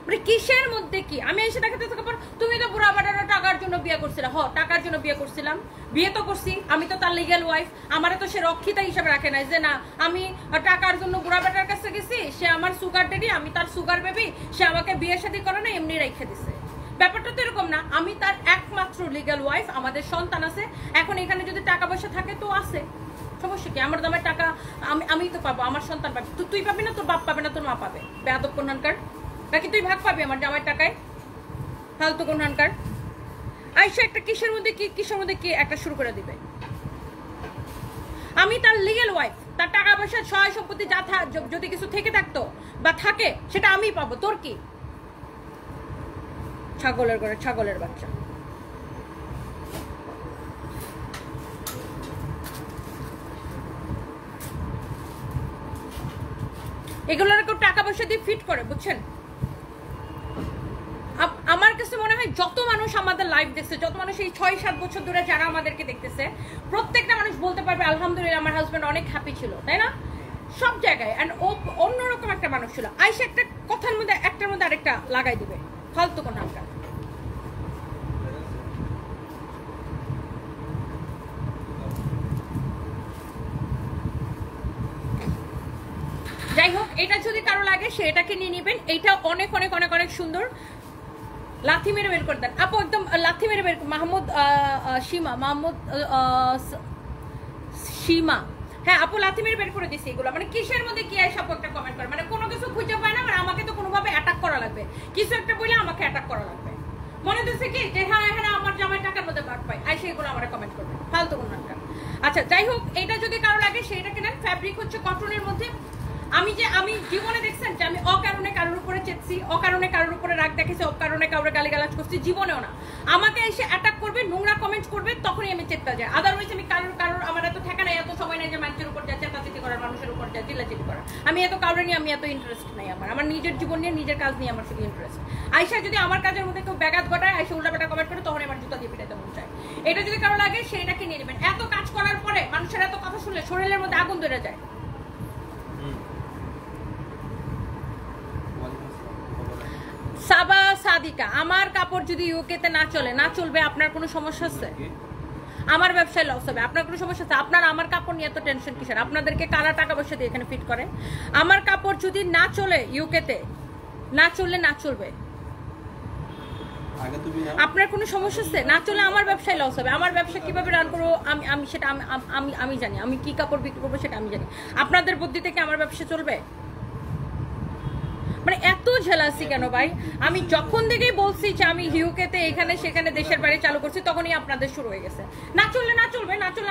মানে কিসের মধ্যে কি? আমি এসে দেখাতে থাকার পর তুমি তো বুড়া বাটারা টাকার জন্য বিয়ে করছিলা। টাকার জন্য বিয়ে করছিলাম, বিয়ে তো করছি, আমি তো তার লিগ্যাল ওয়াইফ। আমারে তো সে রক্ষিতা হিসাবে রাখে নাই যে না আমি টাকার জন্য বুড়া বাটার কাছে গেছি, সে আমার সুগার ডেডি, আমি তার সুগার বেবি, সে আমাকে বিয়ে শাদী করে না এমনি রেখে দিছে। ব্যাপারটা তো এরকম না। আমি তার একমাত্র লিগ্যাল ওয়াইফ, আমাদের সন্তান আছে। এখন এখানে যদি টাকা পয়সা থাকে তো আছে, সমস্যা কি? আমার দামের টাকা আমি তো পাবো, আমার সন্তান পাবে। তুই পাবি না, তোর বাপ পাবে না, তোর মা পাবে। বেয়াদব কোনহানকার। নাকি তুই ভাগ পাবি আমার জামাইয়ের টাকায়? ফালতু কোনহানকার। আয়শা একটা কিসের মধ্যে কি একটা শুরু করে দিবে? আমি তার লিগ্যাল ওয়াইফ, তার টাকা পয়সা সয় সম্পত্তি যা যদি কিছু থেকে থাকতো বা থাকে সেটা আমি পাবো, তোর কি? ছাগলের ঘরে ছাগলের বাচ্চা। এগুলোর কেউ টাকা পয়সা দিয়ে ফিট করে, বুঝছেন? আমার কাছে মনে হয় যত মানুষ আমাদের লাইভ দেখছে, যত মানুষ এই 6-7 বছর ধরে যারা আমাদেরকে দেখতেছে, প্রত্যেকটা মানুষ বলতে পারবে আলহামদুলিল্লাহ আমার হাজব্যান্ড অনেক হ্যাপি ছিল, তাই না? সব জায়গায়। অ্যান্ড ও অন্যরকম একটা মানুষ ছিল। আয়শা একটা কথার মধ্যে একটার মধ্যে আরেকটা লাগাই দিবে, ফালতু কোন হালকা। যাই হোক, এটা যদি কারো লাগে সে এটাকে নিয়ে নেবেন। এইটা অনেক অনেক অনেক অনেক সুন্দর। লাথি মেরে বের করে দেন আপু, একদম লাথি মেরে বের। মাহমুদ সীমা, হ্যাঁ আপু লাথি মেরে বের করে দিছি এগুলো। মানে কিসের মধ্যে কি আইসা আপু একটা কমেন্ট করে, মানে কোনো কিছু খুঁজে পায় না, মানে আমাকে তো কোনোভাবে অ্যাটাক করা লাগবে, কিছু একটা বলে আমাকে অ্যাটাক করা লাগবে। মনে হচ্ছে কি যে হ্যাঁ হ্যাঁ আমার জামাই টাকার মধ্যে ভাগ পায়, আইসা এগুলো আমার কমেন্ট করবে, ফালতু কোনো একটা। আচ্ছা যাই হোক, এটা যদি কারো লাগে সেটা কেনেন। ফ্যাব্রিক হচ্ছে কটনের মধ্যে। আমি জীবনে দেখছেন যে আমি অকারণে কারোর উপরে চেপছি, অকারণে কারোর উপরে রাগ দেখেছি, অকারণে কারোর গালিগালাজ করছি, জীবনেও না। আমাকে এসে অ্যাটাক করবে, নোংরা কমেন্ট করবে, তখনই আমি চেপটা যাই। আদারওয়াইজ আমি কারোর আমার এত ঠেকা নাই, এত সময় নাই যে মানুষের উপর যা চেতাচেতি করার, মানুষের উপর যা চিল্লাচিল্লি করা। আমি এত কারোর নিয়ে আমি এত ইন্টারেস্ট নাই। আমার নিজের জীবন নিয়ে, নিজের কাজ নিয়ে আমার শুধু ইন্টারেস্ট। আয়শা যদি আমার কাজের মধ্যে কেউ ব্যাঘাত ঘটায়, আয়শা উল্টাপাল্টা কমেন্ট করে, তখন আমার জুতা দিয়ে পিটাতে মন চায়। এটা যদি কারো লাগে সেটাকে নিয়ে নেবেন। এত কাজ করার পরে মানুষের এত কথা শুনলে শরীরের মধ্যে আগুন ধরে যায়। সাবা সাদিকা, আমার কাপড় যদি ইউকেতে না চলবে, আপনার কোনো সমস্যা আছে? আমার ব্যবসায় লস হবে, আপনার কোনো সমস্যা আছে? আপনার আমার কাপড় নিয়ে এত টেনশন কিসের? আপনাদেরকে কারা টাকা পয়সা দিয়ে এখানে ফিট করে? আমার কাপড় যদি না চলে ইউকেতে, না চলবে, আপনার কোনো সমস্যা আছে? না চলে আমার ব্যবসায় লস হবে। আমার ব্যবসা কিভাবে রান করবো আমি সেটা আমি জানি। আমি কি কাপড় বিক্রি করবো সেটা আমি জানি। আপনাদের বুদ্ধি থেকে আমার ব্যবসা চলবে? মানে এত ঝেলাসি কেন ভাই? আমি যখন থেকেই বলছি যে আমি ইউকেতে এখানে সেখানে দেশের বাইরে চালু করছি, তখনই আপনাদের শুরু হয়ে গেছে। না চললে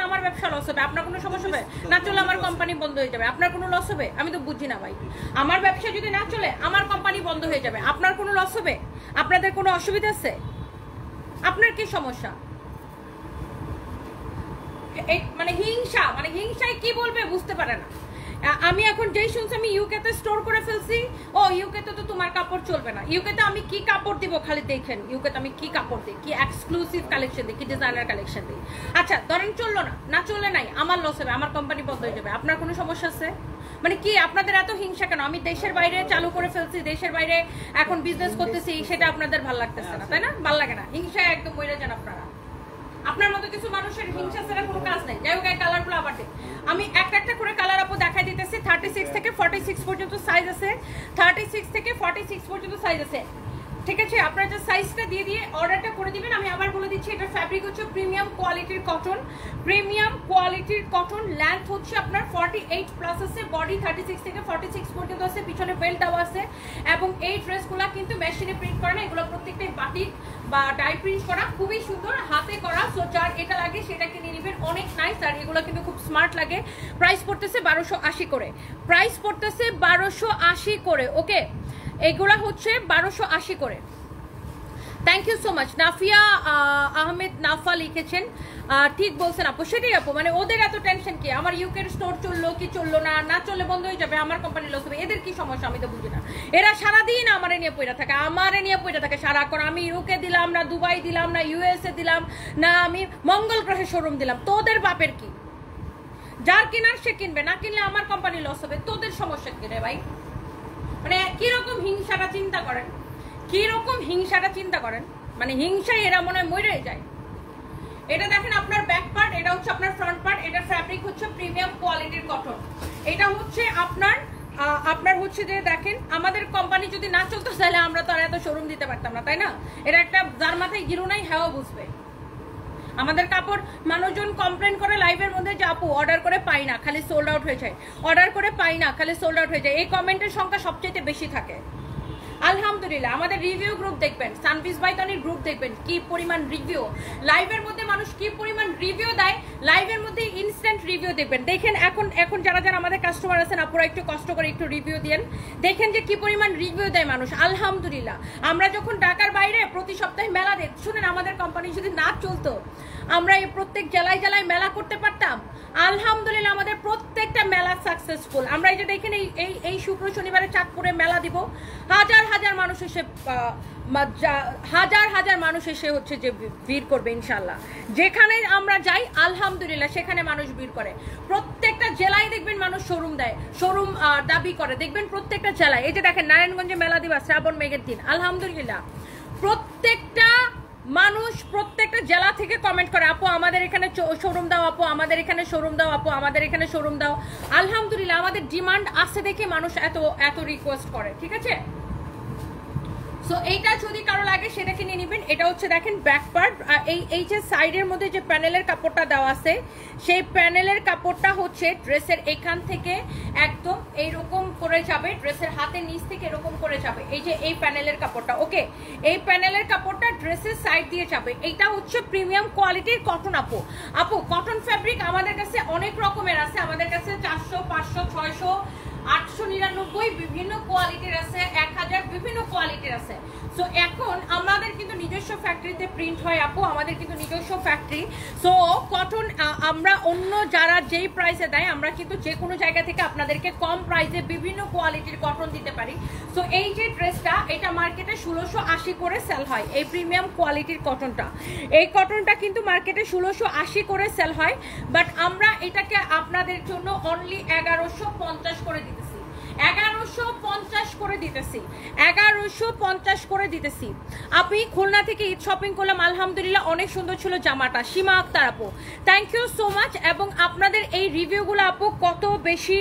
আমার ব্যবসা লস হবে। আপনার কোনো সমস্যা হবে? না চললে আমার কোম্পানি বন্ধ হয়ে যাবে। আপনার কোনো লস হবে? আমি তো বুঝি না ভাই। আমার ব্যবসা যদি না চলে, আমার কোম্পানি বন্ধ হয়ে যাবে। আপনার কোনো লস হবে? আপনাদের কোনো অসুবিধা আছে? আপনার কি সমস্যা? মানে হিংসায় কি বলবে বুঝতে পারে না। আমি এখন যেই শুনছি আমি ইউকেতে স্টোর করে ফেলছি, ও ইউকেতে তো তোমার কাপড় চলবে না। ইউকেতে আমি কি কাপড় দিব খালি দেখেন। ইউকেতে আমি কি কাপড় দিই, কি এক্সক্লুসিভ কালেকশন দিই, কি ডিজাইনার কালেকশন দিই। আচ্ছা ধরেন চললো না চললে নাই, আমার লস হবে, আমার কোম্পানি বন্ধ হয়ে যাবে। আপনার কোনো সমস্যা আছে? মানে কি আপনাদের এত হিংসা কেন? আমি দেশের বাইরে চালু করে ফেলছি, দেশের বাইরে এখন বিজনেস করতেছি, সেটা আপনাদের ভালো লাগতেছে না, তাই না? ভালো লাগে না, হিংসায় একদম বইরে যান আপনারা। আপনার মতো কিছু মানুষের হিংসা ছাড়া কোনো কাজ নেই। যাই হোক, এই কালারগুলো আবার আমি একটা করে কালার আপু দেখাই দিতেছি। 36 থেকে 46 পর্যন্ত সাইজ আছে, 36 থেকে 46 পর্যন্ত সাইজ আছে। ঠিক আছে, আপনারা যে সাইজটা দিয়ে অর্ডারটা করে দিবেন। আমি আবার বলে দিচ্ছি, এটার ফ্যাব্রিক হচ্ছে প্রিমিয়াম কোয়ালিটির কটন। লেন্থ হচ্ছে আপনার 48+ আছে, বডি 36 থেকে 46 পর্যন্ত আছে, পিছনে বেল্ট দেওয়া আছে। এবং এই ড্রেসগুলো কিন্তু মেশিনে প্রিন্ট করে না, এগুলো প্রত্যেকটাই বাটিক বা ডাই প্রিন্ট করা, খুবই সুন্দর, হাতে করা। সো যার এটা লাগে সেটাকে নিয়ে নেবেন, অনেক নাইস। আর এগুলো কিন্তু খুব স্মার্ট লাগে। প্রাইস পড়তেছে 1280 করে। ওকে, এগুলা হচ্ছে 1280 করে। Thank you so much. Nafia Ahmed Nafa লিখেছেন, ঠিক বলছেন আপু, সেটাই আপু। মানে ওদের এত টেনশন কি? আমার ইউকের স্টোর চললো কি চললো না চললে বন্ধ হয়ে যাবে, আমার কোম্পানি লস হবে, এদের কি সমস্যা? আমি তো বুঝি না। এরা সারাদিন আমারে নিয়ে পড়ে থাকে সারাক্ষণ। আমি ইউকে দিলাম না, দুবাই দিলাম না, ইউএসএ দিলাম না, আমি মঙ্গল গ্রহে শোরুম দিলাম, তোদের বাপের কি? যার কেনার সে কিনবে, না কিনলে আমার কোম্পানি লস হবে, তোদের সমস্যা কি রে ভাই? মানে কিরকম হিংসাটা চিন্তা করেন, মানে হিংসায় এরা মনে হয় মরে যায়। এটা দেখেন আপনার ব্যাক পার্ট, এটা হচ্ছে আপনার ফ্রন্ট পার্ট। এটার ফ্যাব্রিক হচ্ছে প্রিমিয়াম কোয়ালিটির কটন। এটা হচ্ছে আপনার হচ্ছে যে দেখেন, আমাদের কোম্পানি যদি না চলতো তাহলে আমরা তো আর এত শোরুম দিতে পারতাম না, তাই না? এটা একটা যার মাথায় গিরু নাই হ্যাঁ বুঝবে। আমাদের কাপড় মানুষজন কমপ্লেন করে লাইভের মধ্যে যে আপু অর্ডার করে পাই না, খালি সোল্ড আউট হয়ে যায়, এই কমেন্টের সংখ্যা সবচেয়ে বেশি থাকে। আলহামদুলিল্লাহ। আমাদের রিভিউ গ্রুপ দেখবেন, সানভিস বাই তনির গ্রুপ দেখবেন, কি পরিমাণ রিভিউ, লাইভের মধ্যে মানুষ কি পরিমাণ রিভিউ দেয়, লাইভের মধ্যে ইনস্ট্যান্ট রিভিউ দেখবেন। দেখেন এখন যারা যারা আমাদের কাস্টমার আছেন আপুরা একটু কষ্ট করে একটু রিভিউ দেন, দেখেন যে কি পরিমাণ রিভিউ দেয় মানুষ। আলহামদুলিল্লাহ। আমরা যখন ঢাকার বাইরে প্রতি সপ্তাহে মেলা দেয়, শুনেন আমাদের কোম্পানি যদি না চলতো আমরা এই প্রত্যেক জেলায় জেলায় মেলা করতে পারতাম। আলহামদুলিল্লাহ আমাদের প্রত্যেকটা মেলা সাকসেসফুল। আমরা এই যে দেখেন এই শুক্র শনিবারে চাঁদপুরে মেলা দিব, হাজার হাজার মানুষ এসে হাজার হাজার মানুষ এসে হচ্ছে যে ভিড় করবে ইনশাল্লাহ। যেখানে আমরা যাই আলহামদুলিল্লাহ সেখানে মানুষ ভিড় করে। প্রত্যেকটা জেলায় দেখবেন মানুষ শোরুম দেয়, শোরুম দাবি করে, দেখবেন প্রত্যেকটা জেলায়। এই যে দেখেন নারায়ণগঞ্জে মেলা দিবা শ্রাবণ মেঘের দিন, আলহামদুলিল্লাহ প্রত্যেকটা মানুষ প্রত্যেকটা জেলা থেকে কমেন্ট করে, আপু আমাদের এখানে শোরুম দাও, আপু আমাদের এখানে শোরুম দাও, আপু আমাদের এখানে শোরুম দাও। আলহামদুলিল্লাহ আমাদের ডিমান্ড আছে দেখে মানুষ এত এত রিকোয়েস্ট করে, ঠিক আছে। সো এইটা যদি কারো লাগে সেটাকে নিয়ে নেবেন। এটা হচ্ছে দেখেন ব্যাক পার্ট, এই যে সাইডের মধ্যে যে প্যানেলের কাপড়টা দেওয়া আছে, সেই প্যানেলের কাপড়টা হচ্ছে ড্রেসের এখান থেকে একদম এইরকম করে যাবে, ড্রেসের হাতের নিচ থেকে এরকম করে যাবে। এই যে এই প্যানেলের কাপড়টা, ওকে, এই প্যানেলের কাপড়টা ড্রেসের সাইড দিয়ে যাবে। এইটা হচ্ছে প্রিমিয়াম কোয়ালিটির কটন। আপু কটন ফ্যাব্রিক আমাদের কাছে অনেক রকমের আছে, আমাদের কাছে 400, 500, 600, 899 বিভিন্ন কোয়ালিটির আছে, 1000 বিভিন্ন কোয়ালিটির আছে। সো এখন আমাদের কিন্তু নিজস্ব ফ্যাক্টরিতে প্রিন্ট হয় আপু, আমাদের কিন্তু নিজস্ব ফ্যাক্টরি। সো কটন আমরা অন্য যারা যেই প্রাইসে দেয় আমরা কিন্তু যে কোনো জায়গা থেকে আপনাদেরকে কম প্রাইসে বিভিন্ন কোয়ালিটির কটন দিতে পারি। সো এই যে ড্রেসটা এটা মার্কেটে 1680 করে সেল হয়, এই প্রিমিয়াম কোয়ালিটির কটনটা। এই কটনটা কিন্তু মার্কেটে 1680 করে সেল হয়, বাট আমরা এটাকে আপনাদের জন্য অনলি 1150 করে দিতেছি, 1150 করে দিতেছি, 1150 করে দিতেছি। আপনি খুলনা থেকে ঈদ শপিং করলাম, আলহামদুলিল্লাহ অনেক সুন্দর ছিল জামাটা। সীমা আক্তার আপু থ্যাংক ইউ সো মাচ। এবং আপনাদের এই রিভিউগুলো আপু কত বেশি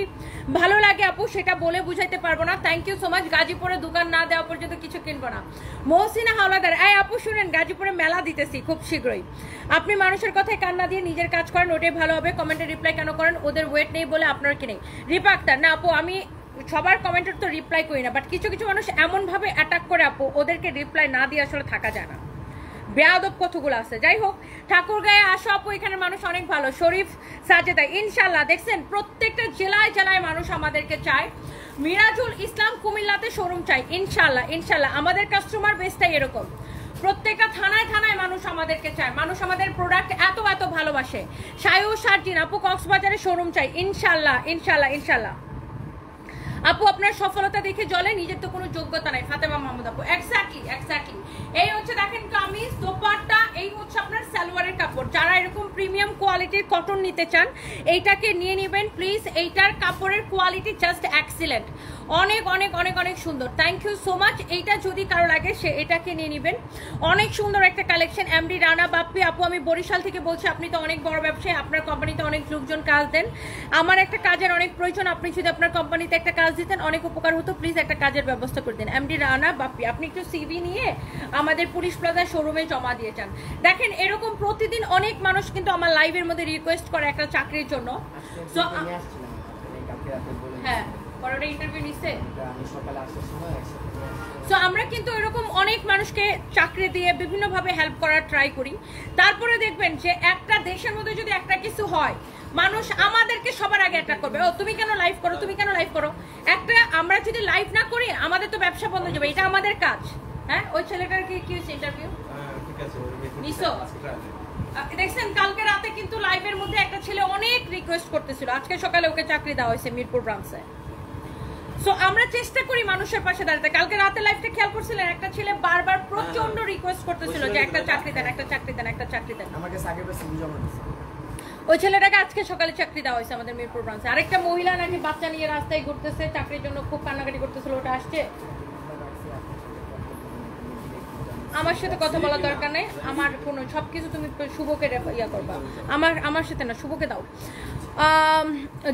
ভালো লাগে আপু সেটা বলে বুঝাইতে পারবো না। Thank you so much. গাজীপুরে দোকান না দেওয়া পর্যন্ত কিছু কিনবো না। মহসিনা হাওলাদার, এই আপু শুনেন গাজীপুরে মেলা দিতেছি খুব শীঘ্রই। আপনি মানুষের কথায় কান্না দিয়ে নিজের কাজ করেন, ওটাই ভালো হবে। কমেন্টে রিপ্লাই কেন করেন? ওদের ওয়েট নেই বলে আপনার কি নেই? রিপা আক্তার, না আপু আমি সবার কমেন্টের তো রিপ্লাই করি না, বাট কিছু কিছু মানুষ এমনভাবে অ্যাটাক করে আপু ওদেরকে রিপ্লাই না দিয়ে আসলে থাকা যায় না, বেয়াদব কতগুলো আছে। যাই হোক, ঠাকুরগাঁয়ে আসো আপু, এখানে মানুষ অনেক ভালো। শরীফ সাজেদা, ইনশাল্লাহ দেখছেন প্রত্যেকটা জেলায় জেলায় মানুষ আমাদেরকে চায়। মিরাজুল ইসলাম কুমিল্লাতে শোরুম চাই, ইনশাল্লাহ ইনশাল্লাহ আমাদের কাস্টমার বেসটাই এরকম। প্রত্যেকটা থানায় থানায় মানুষ আমাদেরকে চায়, মানুষ আমাদের প্রোডাক্ট এত এত ভালোবাসে। সায়ু সার্জিন আপু কক্সবাজারে শোরুম চাই, ইনশাল্লাহ ইনশাল্লাহ ইনশাল্লাহ। আপু আপনার সফলতা দেখে জলে, নিজের তো কোনো যোগ্যতা নাই। ফাতেমা মাহমুদ আপু, এক্স্যাক্টলি এক্স্যাক্টলি। এই হচ্ছে দেখেন কামিজ দোপাট্টা, এই হচ্ছে আপনার সালোয়ারের কাপড়। যারা এরকম প্রিমিয়াম কোয়ালিটির কটন নিতে চান এইটাকে নিয়ে নেবেন প্লিজ। এইটার কাপড়ের কোয়ালিটি জাস্ট এক্সিলেন্ট, অনেক অনেক অনেক অনেক সুন্দর। Thank you so much. এইটা যদি কারো লাগে সে এটাকে নিয়ে নেবেন, অনেক সুন্দর একটা কালেকশন। এমডি রানা বাপ্পি আপু, আমি বরিশাল থেকে বলছি, আপনি তো অনেক বড় ব্যবসায়ী, আপনার কোম্পানিতে অনেক লোকজন কাজ দেন, আমার একটা কাজের অনেক প্রয়োজন, আপনি যদি আপনার কোম্পানিতে একটা কাজ দিতেন অনেক উপকার হতো, প্লিজ একটা কাজের ব্যবস্থা করে দিন। এমডি রানা বাপ্পি, আপনি একটু সিভি নিয়ে আমাদের পুলিশ প্লাজা শোরুমে জমা দিয়ে যান। দেখেন এরকম প্রতিদিন অনেক মানুষ কিন্তু আমার লাইভের মধ্যে রিকোয়েস্ট করে একটা চাকরির জন্য। হ্যাঁ, বড়টা ইন্টারভিউ নিছে। সো আমরা কিন্তু এরকম অনেক মানুষকে চাকরি দিয়ে বিভিন্নভাবে হেল্প করার ট্রাই করি। তারপরে দেখবেন যে একটা দেশের মধ্যে যদি একটা কিছু হয় মানুষ আমাদেরকে সবার আগে অ্যাটাক করবে, ও তুমি কেন লাইভ করো, তুমি কেন লাইভ করো। একটা আমরা যদি লাইভ না করি আমাদের তো ব্যবসা বন্ধ হয়ে যাবে, এটা আমাদের কাজ। হ্যাঁ, ওই ছেলেটার কি হচ্ছে ইন্টারভিউ নিছো দেখছেন? কালকে রাতে কিন্তু লাইভের মধ্যে একটা ছেলে অনেক রিকোয়েস্ট করতেছিল, আজকে সকালে ওকে চাকরি দেওয়া হয়েছে মিরপুর ব্রাঞ্চে। সো আমরা চেষ্টা করি মানুষের পাশে দাঁড়াতে। কালকে রাতে লাইভটা খেয়াল করছিলেন, একটা ছেলে বারবার প্রচন্ড রিকোয়েস্ট করতেছিল যে একটা চাকরি দেন, একটা চাকরি দেন, একটা চাকরি দেন। ওই ছেলেটাকে আজকে সকালে চাকরি দেওয়া হয়েছে আমাদের মিরপুর ব্রাঞ্চে। আরেকটা মহিলা নাকি বাচ্চা নিয়ে রাস্তায় ঘুরতেছে, চাকরির জন্য খুব কান্নাকাটি করতেছিল, ওটা আসছে। আমার সাথে কথা বলার দরকার নেই, আমার কোনো সবকিছু তুমি শুভকে ইয়া করবা, আমার সাথে না, শুভকে দাও।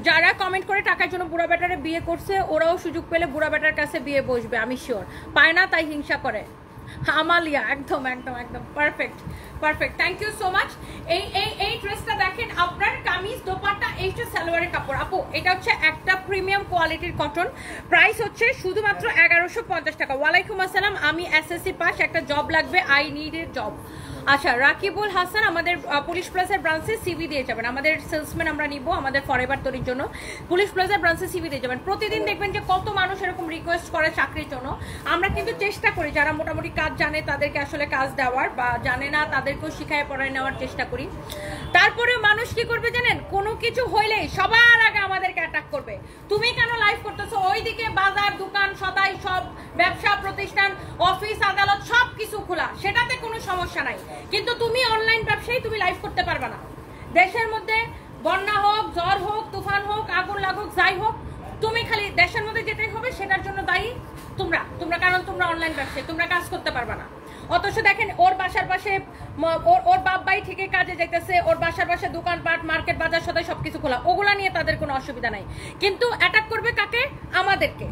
যারা কমেন্ট করে টাকার জন্য বুড়া বেটারে বিয়ে করছে ওরাও সুযোগ পেলে বুড়া বেটার কাছে বিয়ে বসবে, আমি শিওর। পায় না তাই হিংসা করে। আমালিয়া, একদম একদম একদম perfect perfect, thank you so much. এই ড্রেসটা দেখেন, আপনার কামিজ দোপাট্টা, এইটা সালোয়ারের কাপড় আপু, এটা হচ্ছে একটা প্রিমিয়াম কোয়ালিটির কটন, প্রাইস হচ্ছে শুধুমাত্র 1150 টাকা। ওয়ালাইকুম আসসালাম, আমি এসএসসি পাস, একটা জব লাগবে, আই নিড এ জব। আচ্ছা, রাকিবুল হাসান আমাদের পুলিশ প্লাজার ব্রাঞ্চে সিভি দিয়ে যাবেন, আমাদের সেলসম্যান আমরা নিব আমাদের ফরএভার তৈরির জন্য, পুলিশ প্লাজার ব্রাঞ্চে সিভি দিয়ে যাবেন। প্রতিদিন দেখবেন যে কত মানুষ এরকম রিকোয়েস্ট করে চাকরির জন্য, আমরা কিন্তু চেষ্টা করি যারা মোটামুটি কাজ জানে তাদেরকে আসলে কাজ দেওয়ার, বা জানে না তাদেরকেও শিখায় পড়ায় নেওয়ার চেষ্টা করি। তারপরে মানুষ কি করবে জানেন, কোনো কিছু হইলেই সবার আগে আমাদেরকে অ্যাটাক করবে, তুমি কেন লাইভ করতেছো, ওইদিকে বাজার দোকান সদাই সব ব্যবসা প্রতিষ্ঠান অফিস আদালত সব কিছু খোলা, সেটাতে কোনো সমস্যা নাই, কিন্তু তুমি অনলাইন ব্যবসায়ী, তুমি লাইভ করতে পারবে না। দেশের মধ্যে বন্যা হোক, ঝড় হোক, তুফান হোক, আগুন লাগুক, যাই হোক, তুমি খালি দেশের মধ্যে যেটাই হবে সেটার জন্য দায়ী তোমরা কারণ তোমরা অনলাইন ব্যবসায়ী, তোমরা কাজ করতে পারবে না। অথচ দেখেন ওর বাসার পাশে ওর বাপ ভাই থেকে কাজে যাইতেছে, ওর বাসার পাশে দোকানপাট মার্কেট বাজার সদাই সবকিছু খোলা, ওগুলা নিয়ে তাদের কোনো অসুবিধা নাই, কিন্তু অ্যাটাক করবে কাকে, আমাদেরকে।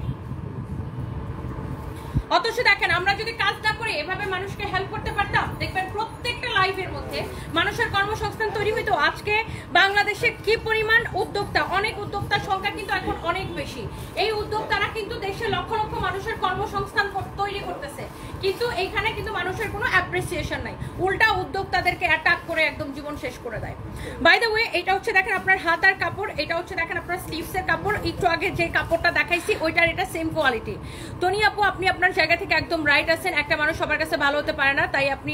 অথচ দেখেন আমরা যদি কাজ না করে এভাবে মানুষকে হেল্প করতে পারতাম, দেখবেন প্রত্যেকটা লাইফের মধ্যে মানুষের কর্মসংস্থান তৈরি হইতো। আজকে বাংলাদেশে কি পরিমাণ উদ্যোক্তা, অনেক উদ্যোক্তার সংখ্যা কিন্তু এখন অনেক বেশি, এই উদ্যোক্তারা কিন্তু দেশে লক্ষ লক্ষ মানুষের কর্মসংস্থান তৈরি করতেছে, কিন্তু এইখানে কিন্তু মানুষের কোনো অ্যাপ্রিসিয়েশন নাই, উল্টা উদ্যোক্তাদেরকে অ্যাটাক করে একদম জীবন শেষ করে দেয়। বাই দ্য ওয়ে, এটা হচ্ছে দেখেন আপনার হাতার কাপড়, এটা হচ্ছে দেখেন আপনার স্লিভসের কাপড়, একটু আগে যে কাপড়টা দেখাইছি ওইটার এটা সেম কোয়ালিটি। তনি আপু, আপনি আপনার জায়গা থেকে একদম রাইট আছেন, একটা মানুষ সবার কাছে ভালো হতে পারে না, তাই আপনি